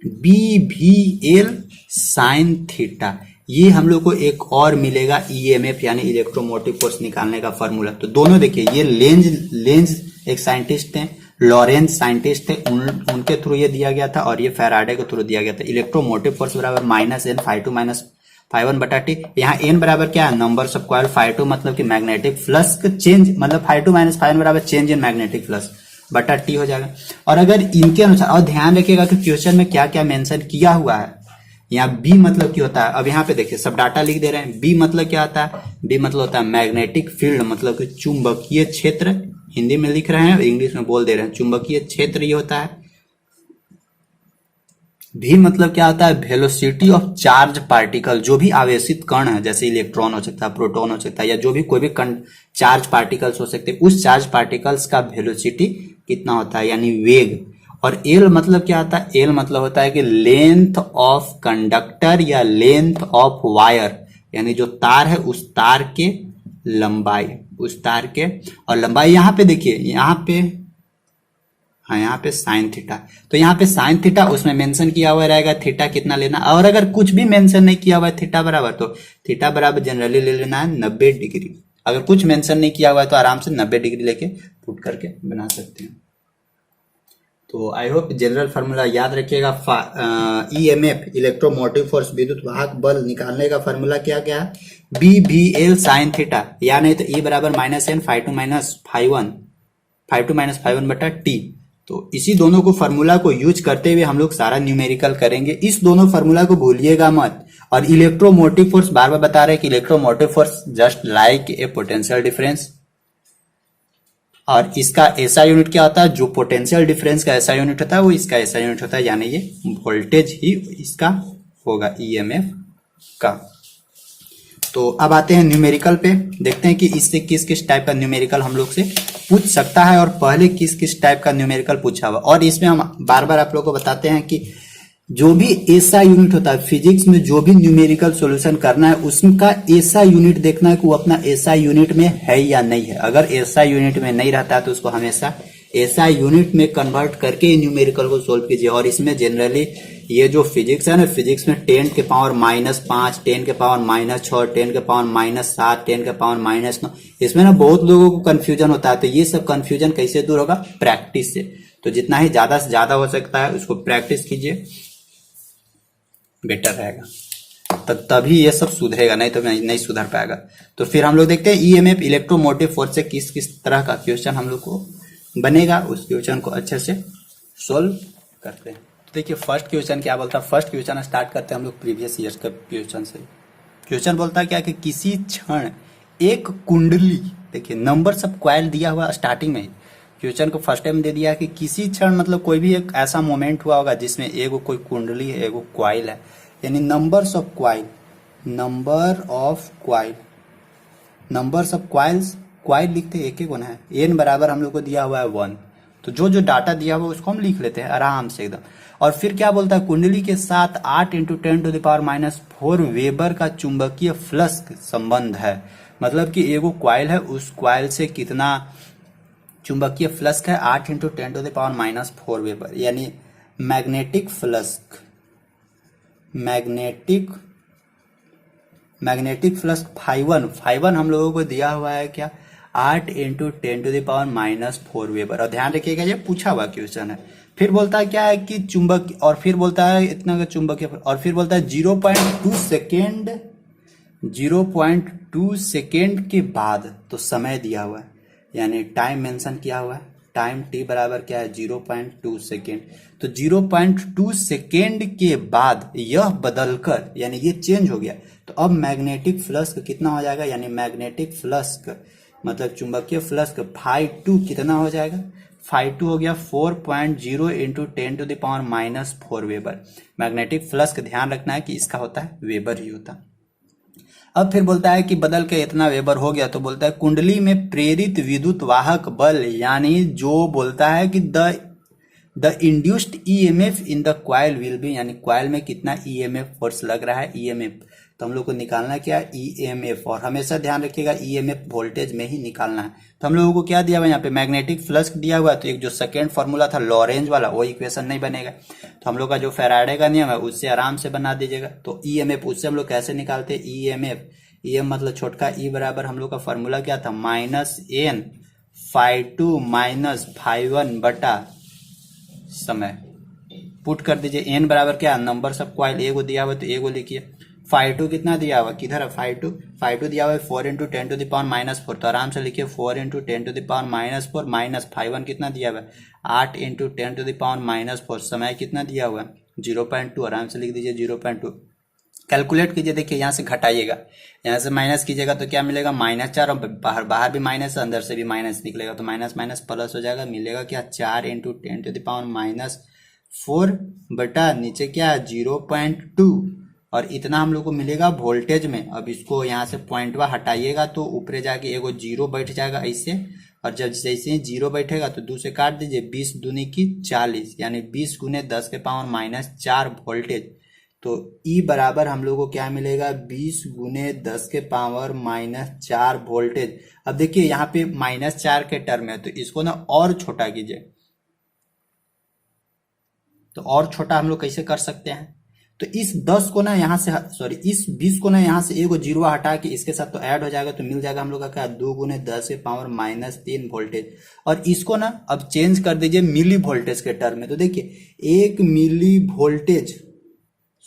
बी भी एल साइन थीटा। ये हम लोग को एक और मिलेगा EMF यानी इलेक्ट्रोमोटिव फोर्स निकालने का फॉर्मूला। तो दोनों देखिए, ये लेंज एक साइंटिस्ट हैं, लॉरेंस साइंटिस्ट थे, उनके थ्रू ये दिया गया था, और ये फैराडे के थ्रू दिया गया था। इलेक्ट्रोमोटिव फोर्स बराबर -N ∅2 - ∅1 बटा टी। यहाँ N बराबर क्या है, नंबर्स ऑफ कॉइल, ∅2 मतलब कि मैग्नेटिक फ्लक्स का चेंज, मतलब ∅2 - ∅1 बराबर चेंज इन मैग्नेटिक फ्लक्स बटा टी हो जाएगा। और अगर इनके अनुसार, और ध्यान रखिएगा कि क्वेश्चन में क्या क्या मेंशन किया हुआ है। यहाँ बी मतलब क्या होता है, अब यहाँ पे देखिए सब डाटा लिख दे रहे हैं। बी मतलब क्या होता है, बी मतलब होता है मैग्नेटिक फील्ड, मतलब कि चुंबकीय क्षेत्र, हिंदी में लिख रहे हैं, इंग्लिश में बोल दे रहे हैं, चुंबकीय क्षेत्र ये होता है। भी मतलब क्या होता है, वेलोसिटी ऑफ चार्ज पार्टिकल, जो भी आवेशित कण है, जैसे इलेक्ट्रॉन हो सकता है, प्रोटॉन हो सकता है, या जो भी कोई भी चार्ज पार्टिकल्स हो सकते हैं, उस चार्ज पार्टिकल्स का वेलोसिटी कितना होता है, यानी वेग। और एल मतलब क्या होता है, एल मतलब होता है कि लेंथ ऑफ कंडक्टर या लेंथ ऑफ वायर, यानी जो तार है उस तार के लंबाई, उस तार के, और लंबाई यहाँ पे देखिए, यहाँ पे, हाँ यहाँ पे साइन थीटा। तो यहाँ पे साइन थीटा उसमें मेंशन किया हुआ रहेगा, थीटा कितना लेना। और अगर कुछ भी मेंशन नहीं किया हुआ है थीटा बराबर, तो थीटा बराबर जनरली ले लेना है 90 डिग्री। अगर कुछ मेंशन नहीं किया हुआ है तो आराम से 90 डिग्री लेके पुट करके बना सकते हैं। तो आई होप जनरल फार्मूला याद रखिएगा। EMF इलेक्ट्रोमोटिव फोर्स, विद्युत वाहक बल निकालने का फार्मूला क्या क्या है, बी भी एल साइन थीटा, या नहीं तो E बराबर -N ∅2 - ∅1 बटा टी। तो इसी दोनों को फार्मूला को यूज करते हुए हम लोग सारा न्यूमेरिकल करेंगे। इस दोनों फार्मूला को भूलिएगा मत। और इलेक्ट्रोमोटिव फोर्स बार बार बता रहे हैं कि electromotive force just like a potential difference. और इसका ऐसा यूनिट क्या होता है, जो पोटेंशियल डिफरेंस का ऐसा यूनिट होता है वो इसका ऐसा यूनिट होता है, यानी ये वोल्टेज ही इसका होगा EMF का। तो अब आते हैं न्यूमेरिकल पे, देखते हैं कि इससे किस किस टाइप का न्यूमेरिकल हम लोग से पूछ सकता है, और पहले किस किस टाइप का न्यूमेरिकल पूछा हुआ। और इसमें हम बार बार आप लोग को बताते हैं कि जो भी ऐसा यूनिट होता है फिजिक्स में, जो भी न्यूमेरिकल सॉल्यूशन करना है, उसका ऐसा यूनिट देखना है कि वो अपना ऐसा यूनिट में है या नहीं है। अगर ऐसा यूनिट में नहीं रहता है तो उसको हमेशा ऐसा यूनिट में कन्वर्ट करके न्यूमेरिकल को सोल्व कीजिए। और इसमें जनरली ये जो फिजिक्स है ना, फिजिक्स में 10 के पावर -5, 10 के पावर -6, 10 के पावर -7, 10 के पावर -9, इसमें ना बहुत लोगों को कंफ्यूजन होता है। तो ये सब कंफ्यूजन कैसे दूर होगा, प्रैक्टिस से। तो जितना ही ज्यादा से ज्यादा हो सकता है उसको प्रैक्टिस कीजिए, बेटर रहेगा। तभी ये सब सुधरेगा, नहीं तो नहीं सुधर पाएगा। तो फिर हम लोग देखते हैं ईएमएफ इलेक्ट्रोमोटिव फोर्स से किस किस तरह का क्वेश्चन हम लोग को बनेगा, उस क्वेश्चन को अच्छे से सोल्व करते हैं। तो देखिए फर्स्ट क्वेश्चन क्या बोलता है, फर्स्ट क्वेश्चन स्टार्ट करते हैं हम लोग प्रीवियस ईयर्स के क्वेश्चन से। क्वेश्चन बोलता है क्या कि किसी क्षण एक कुंडली, देखिए नंबर सब क्वाइल दिया हुआ स्टार्टिंग में ही, क्वेश्चन को फर्स्ट टाइम दे दिया कि किसी क्षण मतलब कोई भी एक ऐसा मोमेंट हुआ होगा जिसमें एगो कोई कुंडली है, एगो क्वाइल है, यानी numbers of coil, number of coil, numbers of coils, coil लिखते एक एक होना है, एन बराबर हम लोग को दिया हुआ है 1। तो जो जो डाटा दिया हुआ है उसको हम लिख लेते हैं आराम से एकदम। और फिर क्या बोलता है, कुंडली के साथ 8 × 10⁻⁴ वेबर का चुंबकीय फ्लक्स संबंध है। मतलब कि एगो क्वाइल है, उस क्वाइल से कितना चुंबकीय फ्लक्स है, 8 × 10⁻⁴ वेबर, यानी मैग्नेटिक फ्लक्स, मैग्नेटिक फ्लक्स φ1 हम लोगों को दिया हुआ है क्या, 8 × 10⁻⁴ वेबर। और ध्यान रखिएगा ये पूछा हुआ क्वेश्चन है। फिर बोलता है क्या है कि चुंबक, और फिर बोलता है इतना का चुंबकीय, और फिर बोलता है 0.2 सेकेंड, 0.2 सेकेंड के बाद, तो समय दिया हुआ है, यानी टाइम मेंशन किया हुआ है, टाइम टी बराबर क्या है 0.2 सेकेंड। तो 0.2 सेकेंड के बाद यह बदलकर, यानी ये चेंज हो गया, तो अब मैग्नेटिक फ्लक्स कितना हो जाएगा, यानी मैग्नेटिक फ्लक्स मतलब चुंबकीय फ्लक्स φ2 कितना हो जाएगा, φ2 हो गया 4.0 × 10⁻⁴ वेबर। मैग्नेटिक फ्लक्स ध्यान रखना है कि इसका होता है वेबर ही होता है। अब फिर बोलता है कि बदल के इतना वेबर हो गया, तो बोलता है कुंडली में प्रेरित विद्युत वाहक बल, यानी जो बोलता है कि the induced EMF in the coil will be, यानी क्वाइल में कितना ईएमएफ फोर्स लग रहा है, ईएमएफ। तो हम लोग को निकालना क्या, ईएमएफ। और हमेशा ध्यान रखिएगा ईएमएफ वोल्टेज में ही निकालना है। तो हम लोगों को क्या दिया हुआ है यहाँ पे, मैग्नेटिक फ्लक्स दिया हुआ है, तो एक जो सेकेंड फॉर्मूला था लॉरेंज वाला, वो इक्वेशन नहीं बनेगा। तो हम लोग का जो फैराडे का नियम है उससे आराम से बना दीजिएगा। तो ईएमएफ उससे हम लोग कैसे निकालते हैं, ईएमएफ, ईएम मतलब छोटका ई बराबर हम लोग का फॉर्मूला क्या था, -n φ2 φ1 बटा समय। पुट कर दीजिए, एन बराबर क्या, नंबर सब क्वाइल, एगो दिया हुआ तो एगो लिखिए। φ2 कितना दिया हुआ, किधर है φ2 दिया हुआ है 4 × 10⁻⁴, तो आराम से लिखिए 4 × 10⁻⁴ माइनस φ1 कितना दिया हुआ है 8 × 10⁻⁴, समय कितना दिया हुआ है 0.2, आराम से लिख दीजिए 0.2। कैलकुलेट कीजिए, देखिए यहाँ से घटाइएगा, यहाँ से माइनस कीजिएगा तो क्या मिलेगा -4, और बाहर भी माइनस है, अंदर से भी माइनस निकलेगा, तो माइनस माइनस प्लस हो जाएगा, मिलेगा क्या 4 × 10⁻⁴ बटा नीचे क्या 0.2, और इतना हम लोग को मिलेगा वोल्टेज में। अब इसको यहाँ से पॉइंटवा हटाइएगा तो ऊपरे जाके एगो जीरो बैठ जाएगा ऐसे, और जब जैसे ही जीरो बैठेगा तो 2 से काट दीजिए, 20 दूनी की 40, यानी 20 × 10⁻⁻4 वोल्टेज। तो ई बराबर हम लोग को क्या मिलेगा, 20 × 10⁻⁻4 वोल्टेज। अब देखिए यहाँ पे -4 के टर्म है, तो इसको ना और छोटा कीजिए, तो और छोटा हम लोग कैसे कर सकते हैं, तो इस 10 को ना यहाँ से, सॉरी इस 20 को ना यहाँ से एगो जीरो हटा के इसके साथ तो ऐड हो जाएगा, तो मिल जाएगा हम लोग का क्या 2 × 10⁻³ वोल्टेज। और इसको ना अब चेंज कर दीजिए मिली वोल्टेज के टर्म में, तो देखिए 1 मिली वोल्टेज,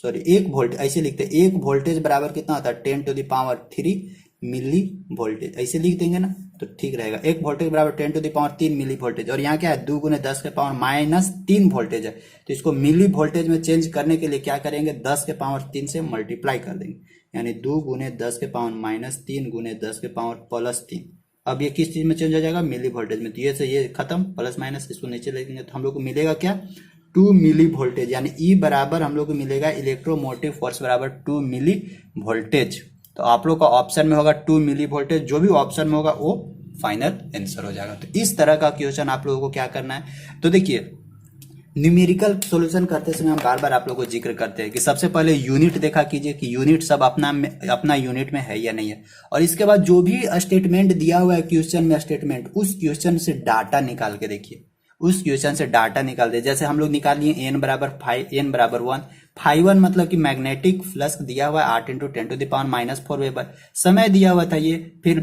सॉरी 1 वोल्ट, ऐसे लिखते हैं 1 वोल्टेज बराबर कितना होता है 10⁻³ मिली वोल्टेज, ऐसे लिख देंगे ना तो ठीक रहेगा। 1 वोल्टेज बराबर 10⁻³ मिली वोल्टेज, और यहाँ क्या है 2 × 10⁻³ वोल्टेज है, तो इसको मिली वोल्टेज में चेंज करने के लिए क्या करेंगे 10⁻³ से मल्टीप्लाई कर देंगे, यानी 2 × 10⁻³ × 10⁻+3। अब ये किस चीज में चेंज हो जाएगा, मिली वोल्टेज में, तो ये से ये खत्म, प्लस माइनस इसको नीचे लिखेंगे तो हम लोग को मिलेगा क्या 2 मिली वोल्टेज, यानी ई बराबर हम लोग को मिलेगा इलेक्ट्रोमोटिव फोर्स बराबर 2 मिली वोल्टेज। तो आप लोग का ऑप्शन में होगा 2 मिली वोल्टेज, जो भी ऑप्शन में होगा वो फाइनल आंसर हो जाएगा। तो इस तरह का क्वेश्चन आप लोगों को क्या करना है, तो देखिए न्यूमेरिकल सॉल्यूशन करते समय हम बार बार आप लोगों को जिक्र करते हैं कि सबसे पहले यूनिट देखा कीजिए कि यूनिट सब अपना यूनिट में है या नहीं है, और इसके बाद जो भी स्टेटमेंट दिया हुआ है क्वेश्चन में स्टेटमेंट, उस क्वेश्चन से डाटा निकाल के देखिए, उस क्वेश्चन से डाटा निकाल दे। जैसे हम लोग निकाल लिए n बराबर 5, n बराबर 1, 1 मतलब कि मैग्नेटिक फ्लक्स दिया हुआ है 8 × 10⁻⁴ वेबर, समय दिया हुआ था ये, फिर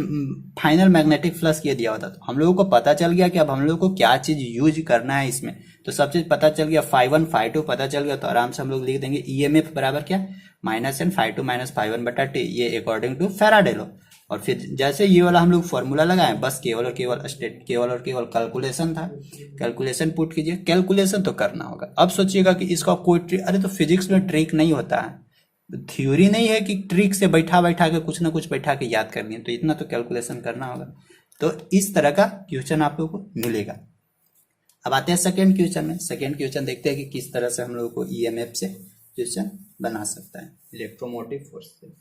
फाइनल मैग्नेटिक फ्लक्स ये दिया हुआ था। तो हम लोगों को पता चल गया कि अब हम लोग को क्या चीज यूज करना है इसमें, तो सब चीज पता चल गया, ∅1 ∅2 पता चल गया, तो आराम से हम लोग लिख देंगे EMF बराबर क्या, -n ∅2 - ∅1/t, ये अकॉर्डिंग टू फैराडे लॉ। और फिर जैसे ये वाला हम लोग फॉर्मूला लगाए, बस केवल और केवल कैलकुलेशन था, कैलकुलेशन पुट कीजिए, कैलकुलेशन तो करना होगा। अब सोचिएगा कि इसका कोई अरे तो फिजिक्स में ट्रिक नहीं होता है, थ्योरी नहीं है कि ट्रिक से बैठा के कुछ ना कुछ बैठा के याद करनी है, तो इतना तो कैलकुलेशन करना होगा। तो इस तरह का क्वेश्चन आप लोग को मिलेगा। अब आते हैं सेकेंड क्वेश्चन में। सेकेंड क्वेश्चन देखते हैं कि किस तरह से हम लोग को EMF से क्वेश्चन बना सकता है, इलेक्ट्रोमोटिव फोर्स से।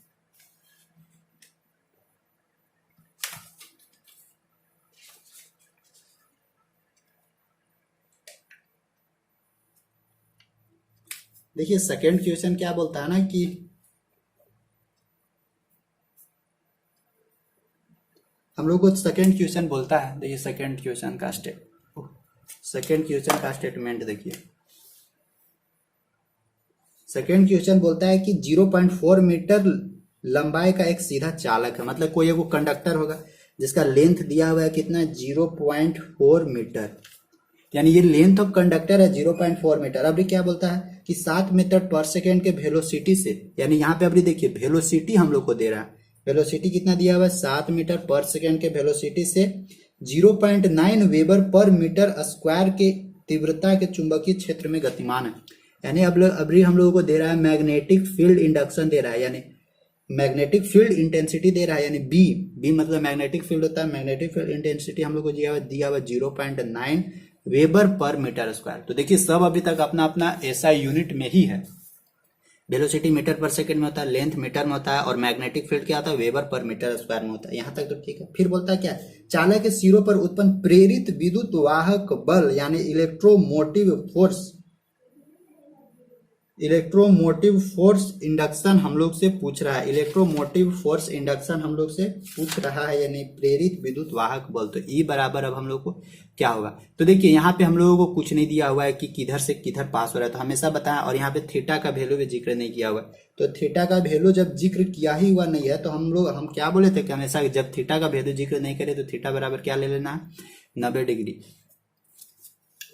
देखिए सेकेंड क्वेश्चन क्या बोलता है ना कि हम लोग को सेकेंड क्वेश्चन बोलता है, देखिए सेकेंड क्वेश्चन का स्टेटमेंट देखिए। सेकेंड क्वेश्चन बोलता है कि 0.4 मीटर लंबाई का एक सीधा चालक है, मतलब कोई एक कंडक्टर होगा जिसका लेंथ दिया हुआ है कितना, 0.4 मीटर, यानी ये लेंथ ऑफ कंडक्टर है 0.4 मीटर। अब क्या बोलता है कि 7 मीटर पर सेकेंड के वेलोसिटी से, यानी यहाँ पे अभी देखिए वेलोसिटी हम लोग को दे रहा है, वेलोसिटी कितना दिया हुआ है, 7 मीटर पर सेकेंड के वेलोसिटी से 0.9 वेबर पर मीटर स्क्वायर के तीव्रता के चुंबकीय क्षेत्र में गतिमान है। यानी अभी हम लोगों को दे रहा है मैग्नेटिक फील्ड इंडक्शन दे रहा है, यानी मैग्नेटिक फील्ड इंटेंसिटी दे रहा है, यानी बी मतलब मैग्नेटिक फील्ड होता है, मैग्नेटिक फील्ड इंटेंसिटी हम लोग को दिया हुआ 0.9 वेबर पर मीटर स्क्वायर। तो देखिए सब अभी तक अपना अपना SI यूनिट में ही है, वेलोसिटी मीटर पर सेकंड में होता है, लेंथ मीटर में होता है, और मैग्नेटिक फील्ड क्या होता है, वेबर पर मीटर स्क्वायर में होता है। यहाँ तक तो ठीक है। फिर बोलता है क्या, चालक के सिरों पर उत्पन्न प्रेरित विद्युत वाहक बल यानी इलेक्ट्रोमोटिव फोर्स इंडक्शन हम लोग से पूछ रहा है, इलेक्ट्रोमोटिव फोर्स इंडक्शन हम लोग से पूछ रहा है, यानी प्रेरित विद्युत वाहक बल। तो E बराबर अब हम लोग को क्या होगा, तो देखिए यहाँ पे हम लोगों को कुछ नहीं दिया हुआ है कि किधर से किधर पास हो रहा है, तो हमेशा बताया, और यहाँ पे थीटा का वैल्यू भी जिक्र नहीं किया हुआ है। तो थीटा का वैल्यू जब जिक्र किया ही हुआ नहीं है, तो हम क्या बोले थे कि हमेशा जब थीटा का वैल्यू जिक्र नहीं करे तो थीटा बराबर क्या ले लेना है, 90 डिग्री,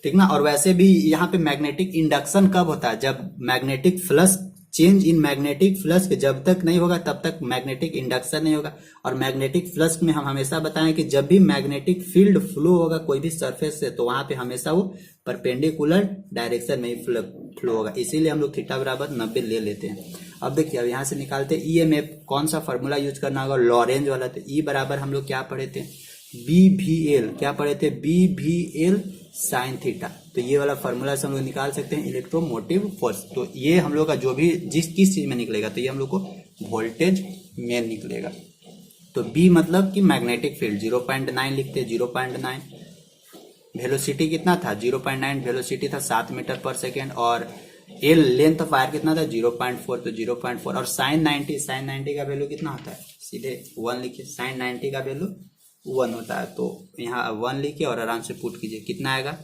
ठीक ना। और वैसे भी यहाँ पे मैग्नेटिक इंडक्शन कब होता है, जब magnetic flux, change in magnetic flux जब तक नहीं होगा तब तक मैग्नेटिक इंडक्शन नहीं होगा। और मैग्नेटिक फ्लक्स में हम हमेशा बताएं कि जब भी मैग्नेटिक फील्ड फ्लो होगा कोई भी सरफेस से, तो वहां पे हमेशा वो परपेंडिकुलर डायरेक्शन में ही फ्लो होगा, इसीलिए हम लोग थीटा बराबर 90 ले लेते हैं। अब देखिए अब यहाँ से निकालते EMF, कौन सा फॉर्मूला यूज करना होगा, लॉरेंज वाला। तो E बराबर हम लोग क्या पढ़े थे, BVL, क्या पढ़े थे, BVL साइन थीटा। तो ये वाला फॉर्मूला से हम लोग निकाल सकते हैं इलेक्ट्रोमोटिव फोर्स। तो ये हम लोग का जो भी किस चीज में निकलेगा, तो ये हम लोग को वोल्टेज में निकलेगा। तो B मतलब कि मैग्नेटिक फील्ड 0.9 लिखते हैं, 0.9 वेलोसिटी कितना था, 0.9 वेलोसिटी था 7 मीटर पर सेकेंड, और L लेंथ ऑफ वायर कितना था 0.4, तो 0.4, और साइन 90 का वैल्यू कितना होता है, सीधे 1 लिखिए, साइन 90 का वैल्यू 1 होता है। तो यहाँ 1 लिखिए और आराम से पुट कीजिए, कितना आएगा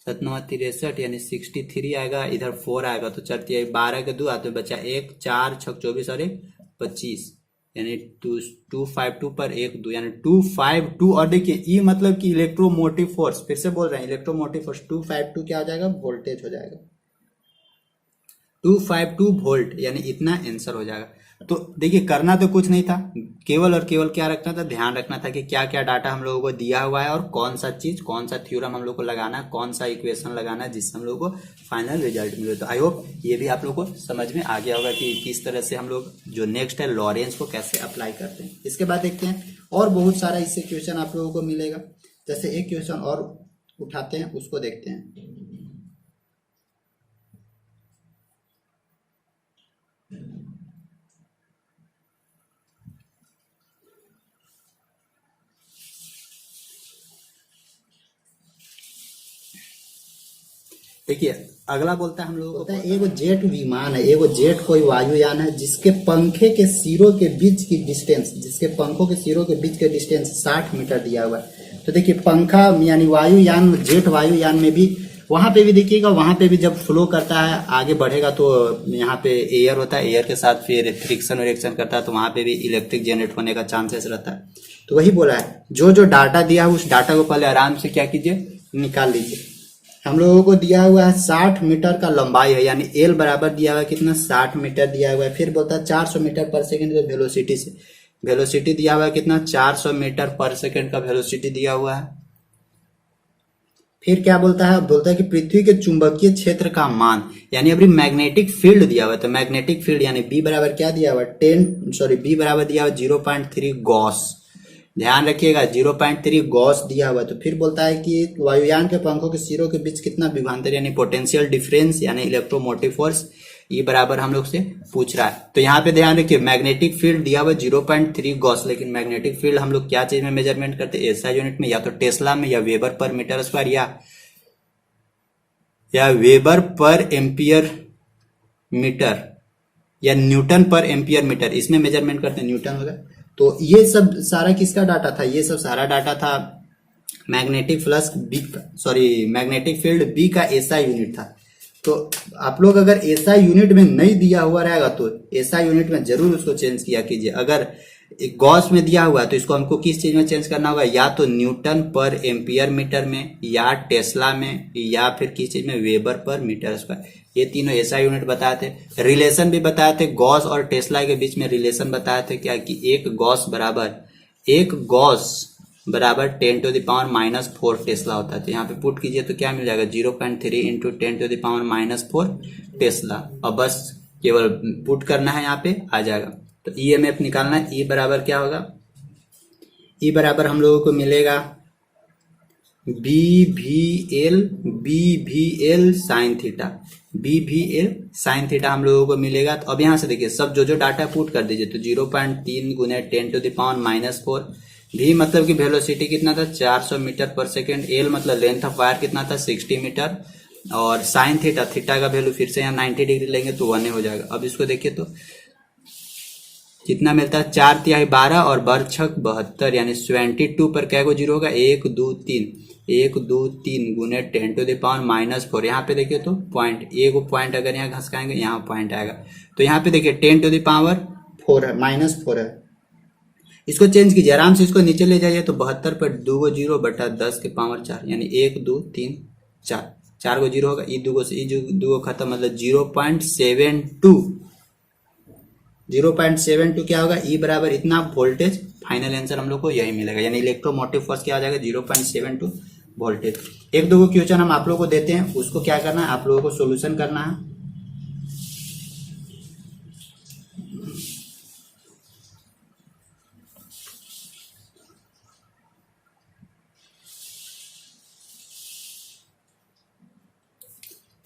7 9 63, यानी 63 आएगा, इधर 4 आएगा, तो चलती है 12 के 2 आते बचा 1, 4 6 24 और 25, यानी 252 पर 1 2, यानी 252। और देखिए E मतलब कि इलेक्ट्रोमोटिव फोर्स, फिर से बोल रहे हैं इलेक्ट्रोमोटिव फोर्स, 252 क्या हो जाएगा, वोल्टेज हो जाएगा, 252 वोल्ट, यानी इतना आंसर हो जाएगा। तो देखिए करना तो कुछ नहीं था, केवल और केवल क्या रखना था, ध्यान रखना था कि क्या क्या डाटा हम लोगों को दिया हुआ है, और कौन सा चीज, कौन सा थ्योरम हम लोग को लगाना है, कौन सा इक्वेशन लगाना है जिससे हम लोग को फाइनल रिजल्ट मिले। तो आई होप ये भी आप लोग को समझ में आ गया होगा कि किस तरह से हम लोग जो नेक्स्ट है लॉरेंज को कैसे अप्लाई करते हैं। इसके बाद देखते हैं और बहुत सारा इससे क्वेश्चन आप लोगों को मिलेगा। जैसे एक क्वेश्चन और उठाते हैं, उसको देखते हैं। देखिए अगला बोलता है हम लोग को, एगो जेट विमान है, एगो जेट कोई वायुयान है जिसके पंखे के सिरों के बीच की डिस्टेंस, जिसके पंखों के सिरों के बीच के डिस्टेंस 60 मीटर दिया हुआ है। तो देखिए पंखा यानी वायुयान, जेट वायुयान में भी वहां पे भी देखिएगा, वहां पे भी जब फ्लो करता है आगे बढ़ेगा तो यहाँ पे एयर होता है, एयर के साथ फिर फ्रिक्शन रिएक्शन करता है तो वहां पे भी इलेक्ट्रिक जनरेट होने का चांसेस रहता है। तो वही बोला है, जो जो डाटा दिया है उस डाटा को पहले आराम से क्या कीजिए, निकाल लीजिए। हम लोगों को दिया हुआ है 60 मीटर का लंबाई है, यानी एल बराबर दिया हुआ है कितना, 60 मीटर दिया हुआ है। फिर बोलता है 400 मीटर पर सेकेंड का वेलोसिटी से, वेलोसिटी दिया हुआ है कितना, 400 मीटर पर सेकेंड का वेलोसिटी दिया हुआ है। फिर क्या बोलता है, बोलता है कि पृथ्वी के चुंबकीय क्षेत्र का मान, यानी अभी मैग्नेटिक फील्ड दिया हुआ है, तो मैग्नेटिक फील्ड यानी बी बराबर क्या दिया हुआ है, बी बराबर दिया हुआ 0.3 गॉस, ध्यान रखिएगा 0.3 गॉस दिया हुआ है। तो फिर बोलता है कि वायुयान के पंखों के सिरों के बीच कितना विभवांतर यानी पोटेंशियल डिफरेंस यानी इलेक्ट्रोमोटिव फोर्स, ये बराबर हम लोग से पूछ रहा है। तो यहाँ पे ध्यान रखिए मैग्नेटिक फील्ड दिया हुआ 0.3 गॉस, लेकिन मैग्नेटिक फील्ड हम लोग क्या चीज में मेजरमेंट करते हैं, एसआई यूनिट में, या तो टेस्ला में, या वेबर पर मीटर स्क्वायर, या वेबर पर एम्पियर मीटर, या न्यूटन पर एम्पियर मीटर, इसमें मेजरमेंट करते हैं, न्यूटन वगैरह। तो ये सब सारा किसका डाटा था, ये सब सारा डाटा था मैग्नेटिक फ्लक्स बी का, मैग्नेटिक फील्ड बी का एसआई यूनिट था। तो आप लोग अगर एसआई यूनिट में नहीं दिया हुआ रहेगा तो एसआई यूनिट में जरूर उसको चेंज किया कीजिए। अगर गॉस में दिया हुआ है तो इसको हमको किस चीज में चेंज करना होगा, या तो न्यूटन पर एम्पियर मीटर में, या टेस्ला में, या फिर किस चीज में, वेबर पर मीटर स्क्वायर। ये तीनों एसआई यूनिट बताए थे। रिलेशन भी बताए थे, गॉस और टेस्ला के बीच में रिलेशन बताए थे क्या, कि एक गॉस बराबर 10⁻⁻4 टेस्ला होता है। तो यहाँ पे पुट कीजिए तो क्या मिल जाएगा, 0.3 इंटू 10⁻⁻4 टेस्ला। और बस केवल पुट करना है, यहाँ पे आ जाएगा। तो ईएमएफ निकालना है, ई बराबर क्या होगा, ई बराबर हम लोगों को मिलेगा बी साइन थीटा, हम लोगों को मिलेगा। तो अब यहाँ से देखिए सब जो डाटा पुट कर दीजिए, तो 0.3 गुने 10⁻⁻4, भी मतलब कि वेलोसिटी कितना था 400 मीटर पर सेकेंड, एल मतलब लेंथ ऑफ वायर कितना था 60 मीटर, और साइन थीटा का वैल्यू फिर से यहाँ 90 डिग्री लेंगे तो 1 हो जाएगा। अब इसको देखिए तो कितना मिलता है, 4×3 12 और बर 6 72, यानी 72 पर क्या को जीरो होगा, 1 2 3 गुने 10⁻⁻4। यहाँ पे देखिए तो पॉइंट, एक पॉइंट अगर यहाँ घसकाएंगे यहाँ पॉइंट आएगा। तो यहाँ पे देखिए 10⁻4 है, -4 है। इसको चेंज कीजिए आराम से, इसको नीचे ले जाइए तो 72 पर 2 0 बटा 10 के पावर 4, यानी 1 2 3 4, 4 को जीरो होगा, ई 2 से ई 2 खत्म, मतलब 0.72 क्या होगा, ई बराबर इतना वोल्टेज। फाइनल आंसर हम लोग को यही मिलेगा, यानी इलेक्ट्रोमोटिव फोर्स क्या आ जाएगा 0.72 वोल्टेज। एक दो क्वेश्चन हम आप लोगों को देते हैं, उसको क्या करना है, आप लोगों को सोल्यूशन करना है।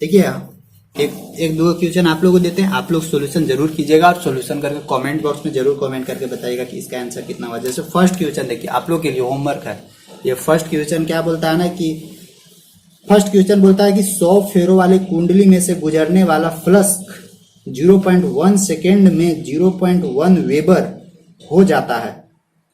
देखिए एक दो क्वेश्चन आप लोगों को देते हैं, आप लोग सॉल्यूशन जरूर कीजिएगा, और सॉल्यूशन करके कमेंट बॉक्स में जरूर कमेंट करके बताइएगा कि इसका आंसर कितना हुआ। जैसे फर्स्ट क्वेश्चन देखिए, आप लोग के लिए होमवर्क है। ये फर्स्ट क्वेश्चन क्या बोलता है ना, कि फर्स्ट क्वेश्चन बोलता है कि 100 फेरो वाले कुंडली में से गुजरने वाला फ्लक्स 0.1 सेकेंड में 0.1 वेबर हो जाता है,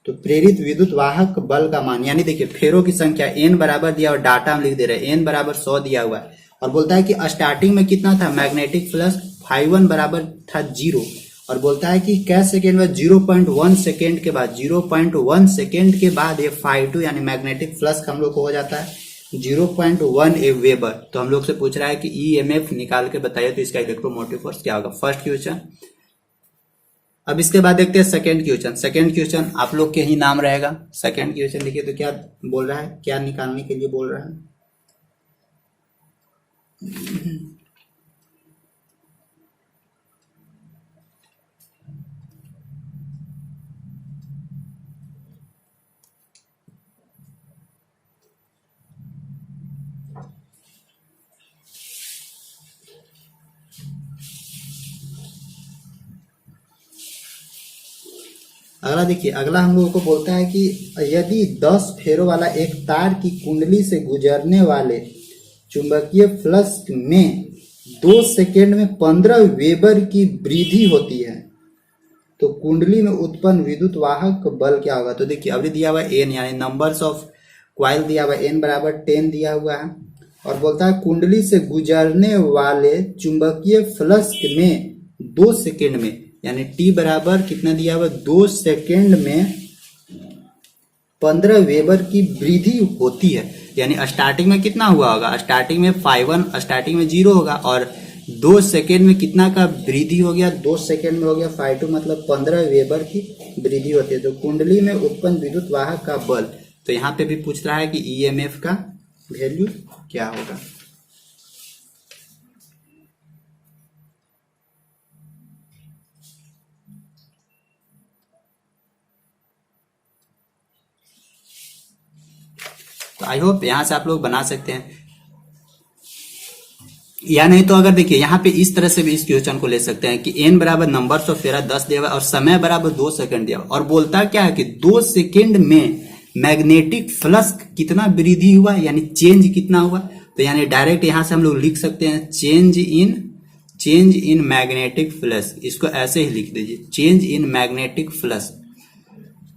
तो प्रेरित विद्युत वाहक बल का मान, यानी देखिए फेरो की संख्या n बराबर दिया और डाटा हम लिख दे रहे हैं, n बराबर 100 दिया हुआ है, और बोलता है कि स्टार्टिंग में कितना था, मैग्नेटिक फ्लक्स φ1 बराबर था 0, और बोलता है कि क्या सेकेंड में 0.1 सेकेंड के बाद, 0.1 सेकेंड के बाद ये φ2 यानी मैग्नेटिक फ्लक्स हम लोग को हो जाता है 0.1 वेबर। तो हम लोग से पूछ रहा है कि ईएमएफ निकाल के बताइए तो इसका इलेक्ट्रोमोटिव फोर्स क्या होगा, फर्स्ट क्वेश्चन। अब इसके बाद देखते हैं सेकंड क्वेश्चन। सेकंड क्वेश्चन आप लोग के ही नाम रहेगा। सेकंड क्वेश्चन देखिए तो क्या बोल रहा है, क्या निकालने के लिए बोल रहा है। अगला देखिए, अगला हम लोगों को बोलता है कि यदि 10 फेरों वाला एक तार की कुंडली से गुजरने वाले चुंबकीय फ्लक्स में 2 सेकेंड में 15 वेबर की वृद्धि होती है, तो कुंडली में उत्पन्न विद्युत वाहक बल क्या होगा। तो देखिए अभी दिया हुआ एन यानी नंबर्स ऑफ क्वाइल दिया हुआ n बराबर 10 दिया हुआ है और बोलता है कुंडली से गुजरने वाले चुंबकीय फ्लक्स में 2 सेकेंड में, यानी t बराबर कितना दिया हुआ 2 सेकेंड में 15 वेबर की वृद्धि होती है। यानी स्टार्टिंग में कितना हुआ होगा, स्टार्टिंग में φ1 स्टार्टिंग में 0 होगा और 2 सेकेंड में कितना का वृद्धि हो गया, 2 सेकेंड में हो गया φ2 मतलब 15 वेबर की वृद्धि होती है। तो कुंडली में उत्पन्न विद्युत वाहक का बल, तो यहाँ पे भी पूछ रहा है कि ईएमएफ का वैल्यू क्या होगा। तो आई होप यहां से आप लोग बना सकते हैं, या नहीं तो अगर देखिए यहाँ पे इस तरह से भी इस क्वेश्चन को ले सकते हैं कि n बराबर नंबर्स ऑफ फेरा 10 दिया हुआ और समय बराबर 2 सेकंड दिया हुआ और बोलता क्या है कि 2 सेकंड में मैग्नेटिक फ्लक्स कितना वृद्धि हुआ, यानी चेंज कितना हुआ। तो यानी डायरेक्ट यहां से हम लोग लिख सकते हैं चेंज इन मैग्नेटिक फ्लक्स, इसको ऐसे ही लिख दीजिए चेंज इन मैग्नेटिक फ्लक्स।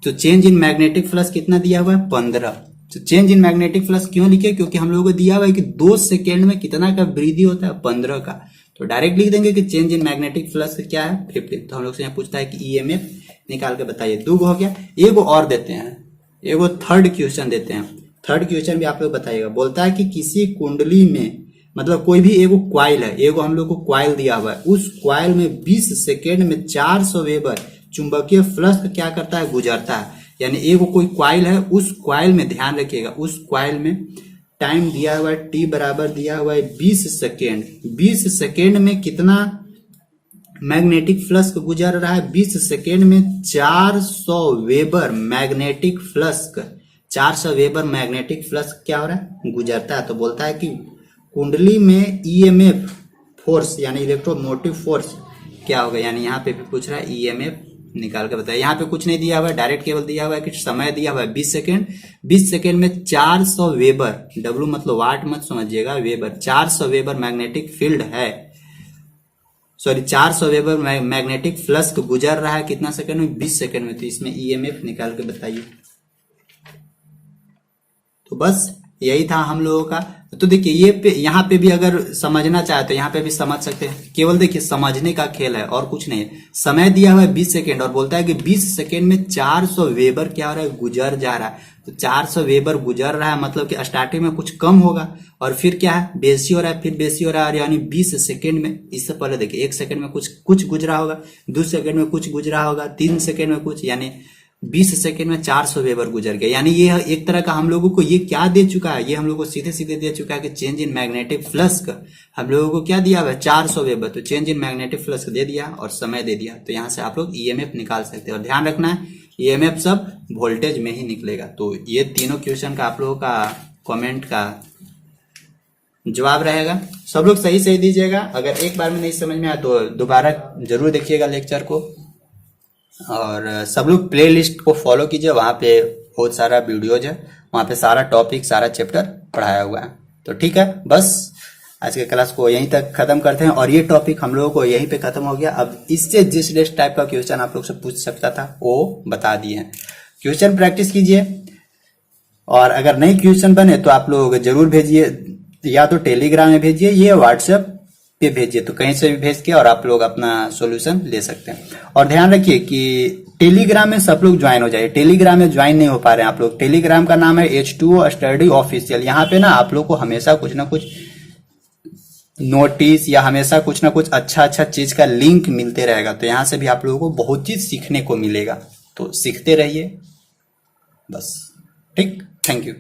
तो चेंज इन मैग्नेटिक फ्लक्स कितना दिया हुआ है 15। तो चेंज इन मैग्नेटिक फ्लक्स क्यों लिखे, क्योंकि हम लोगों को दिया हुआ है कि 2 सेकेंड में कितना का वृद्धि होता है 15 का। तो डायरेक्ट लिख देंगे कि चेंज इन मैग्नेटिक फ्लक्स क्या है 15। तो हम लोग से यहाँ पूछता है कि ईएमएफ निकाल के बताइए। 2 हो गया, एगो और देते हैं, एगो थर्ड क्वेश्चन देते हैं। थर्ड क्वेश्चन भी आप लोग बताइएगा। बोलता है कि किसी कुंडली में मतलब कोई भी एगो क्वाइल है, एगो हम लोग को क्वाइल दिया हुआ है, उस क्वाइल में 20 सेकेंड में 400 वेबर चुंबकीय फ्लक्स क्या करता है गुजरता है। यानी एगो कोई क्वाइल है, उस क्वाइल में ध्यान रखिएगा, उस क्वाइल में टाइम दिया हुआ है t बराबर दिया हुआ है 20 सेकेंड। 20 सेकेंड में कितना मैग्नेटिक फ्लक्स गुजर रहा है, 20 सेकेंड में 400 weber magnetic flux, 400 weber magnetic flux क्या हो रहा है गुजरता है। तो बोलता है कि कुंडली में ईएमएफ फोर्स यानी इलेक्ट्रोमोटिव फोर्स क्या होगा। यानी यहाँ पे भी पूछ रहा है ईएमएफ निकाल के बताया। यहाँ पे कुछ नहीं दिया हुआ है, डायरेक्ट केवल दिया हुआ है कि समय दिया हुआ है 20 सेकेंड। 20 सेकेंड में 400 वेबर, डब्ल्यू मतलब वाट मत समझिएगा, वेबर, 400 वेबर मैग्नेटिक फील्ड है, सॉरी 400 वेबर मैग्नेटिक फ्लक्स गुजर रहा है कितना सेकेंड में 20 सेकेंड में। तो इसमें ईएमएफ निकाल के बताइए। तो बस यही था हम लोगों का। तो देखिए ये यहाँ पे भी अगर समझना चाहे तो यहाँ पे भी समझ सकते हैं, केवल देखिए समझने का खेल है और कुछ नहीं है। समय दिया हुआ है 20 सेकेंड और बोलता है कि 20 सेकेंड में 400 वेबर क्या हो रहा है गुजर जा रहा है। तो 400 वेबर गुजर रहा है मतलब कि स्टार्टिंग में कुछ कम होगा और फिर क्या है बेसी हो रहा है, फिर बेसी हो रहा है, यानी 20 सेकेंड में, इससे पहले देखिए 1 सेकेंड में कुछ गुजरा होगा, 2 सेकेंड में कुछ गुजरा होगा, 3 सेकेंड में कुछ, यानी 20 सेकेंड में 400 वेबर गुजर गया। यानी ये एक तरह का हम लोगों को ये क्या दे चुका है, ये हम लोगों को सीधे सीधे दे चुका है कि चेंज इन मैग्नेटिक फ्लक्स का हम लोगों को क्या दिया हुआ है 400 वेबर। तो चेंज इन मैग्नेटिक फ्लक्स दे दिया और समय दे दिया। तो यहाँ से आप लोग ईएमएफ निकाल सकते हैं और ध्यान रखना है ईएमएफ सब वोल्टेज में ही निकलेगा। तो ये तीनों क्वेश्चन का आप लोगों का कॉमेंट का जवाब रहेगा। सब लोग सही सही दीजिएगा। अगर एक बार में नहीं समझ में आया तो दोबारा जरूर देखिएगा लेक्चर को और सब लोग प्ले लिस्ट को फॉलो कीजिए, वहां पे बहुत सारा वीडियोज है, वहां पे सारा टॉपिक सारा चैप्टर पढ़ाया हुआ है। तो ठीक है, बस आज के क्लास को यहीं तक खत्म करते हैं और ये टॉपिक हम लोगों को यहीं पे खत्म हो गया। अब इससे जिस टाइप का क्वेश्चन आप लोग से पूछ सकता था वो बता दिए हैं। क्वेश्चन प्रैक्टिस कीजिए और अगर नई क्वेश्चन बने तो आप लोग जरूर भेजिए, या तो टेलीग्राम में भेजिए या व्हाट्सएप पे भेजिए, तो कहीं से भी भेज के और आप लोग अपना सॉल्यूशन ले सकते हैं। और ध्यान रखिए कि टेलीग्राम में सब लोग ज्वाइन हो जाइए। टेलीग्राम में ज्वाइन नहीं हो पा रहे हैं आप लोग, टेलीग्राम का नाम है H2O स्टडी ऑफिशियल। यहाँ पे ना आप लोग को हमेशा कुछ ना कुछ नोटिस या हमेशा कुछ ना कुछ अच्छा चीज का लिंक मिलते रहेगा। तो यहाँ से भी आप लोगों को बहुत चीज सीखने को मिलेगा, तो सीखते रहिए बस। ठीक, थैंक यू।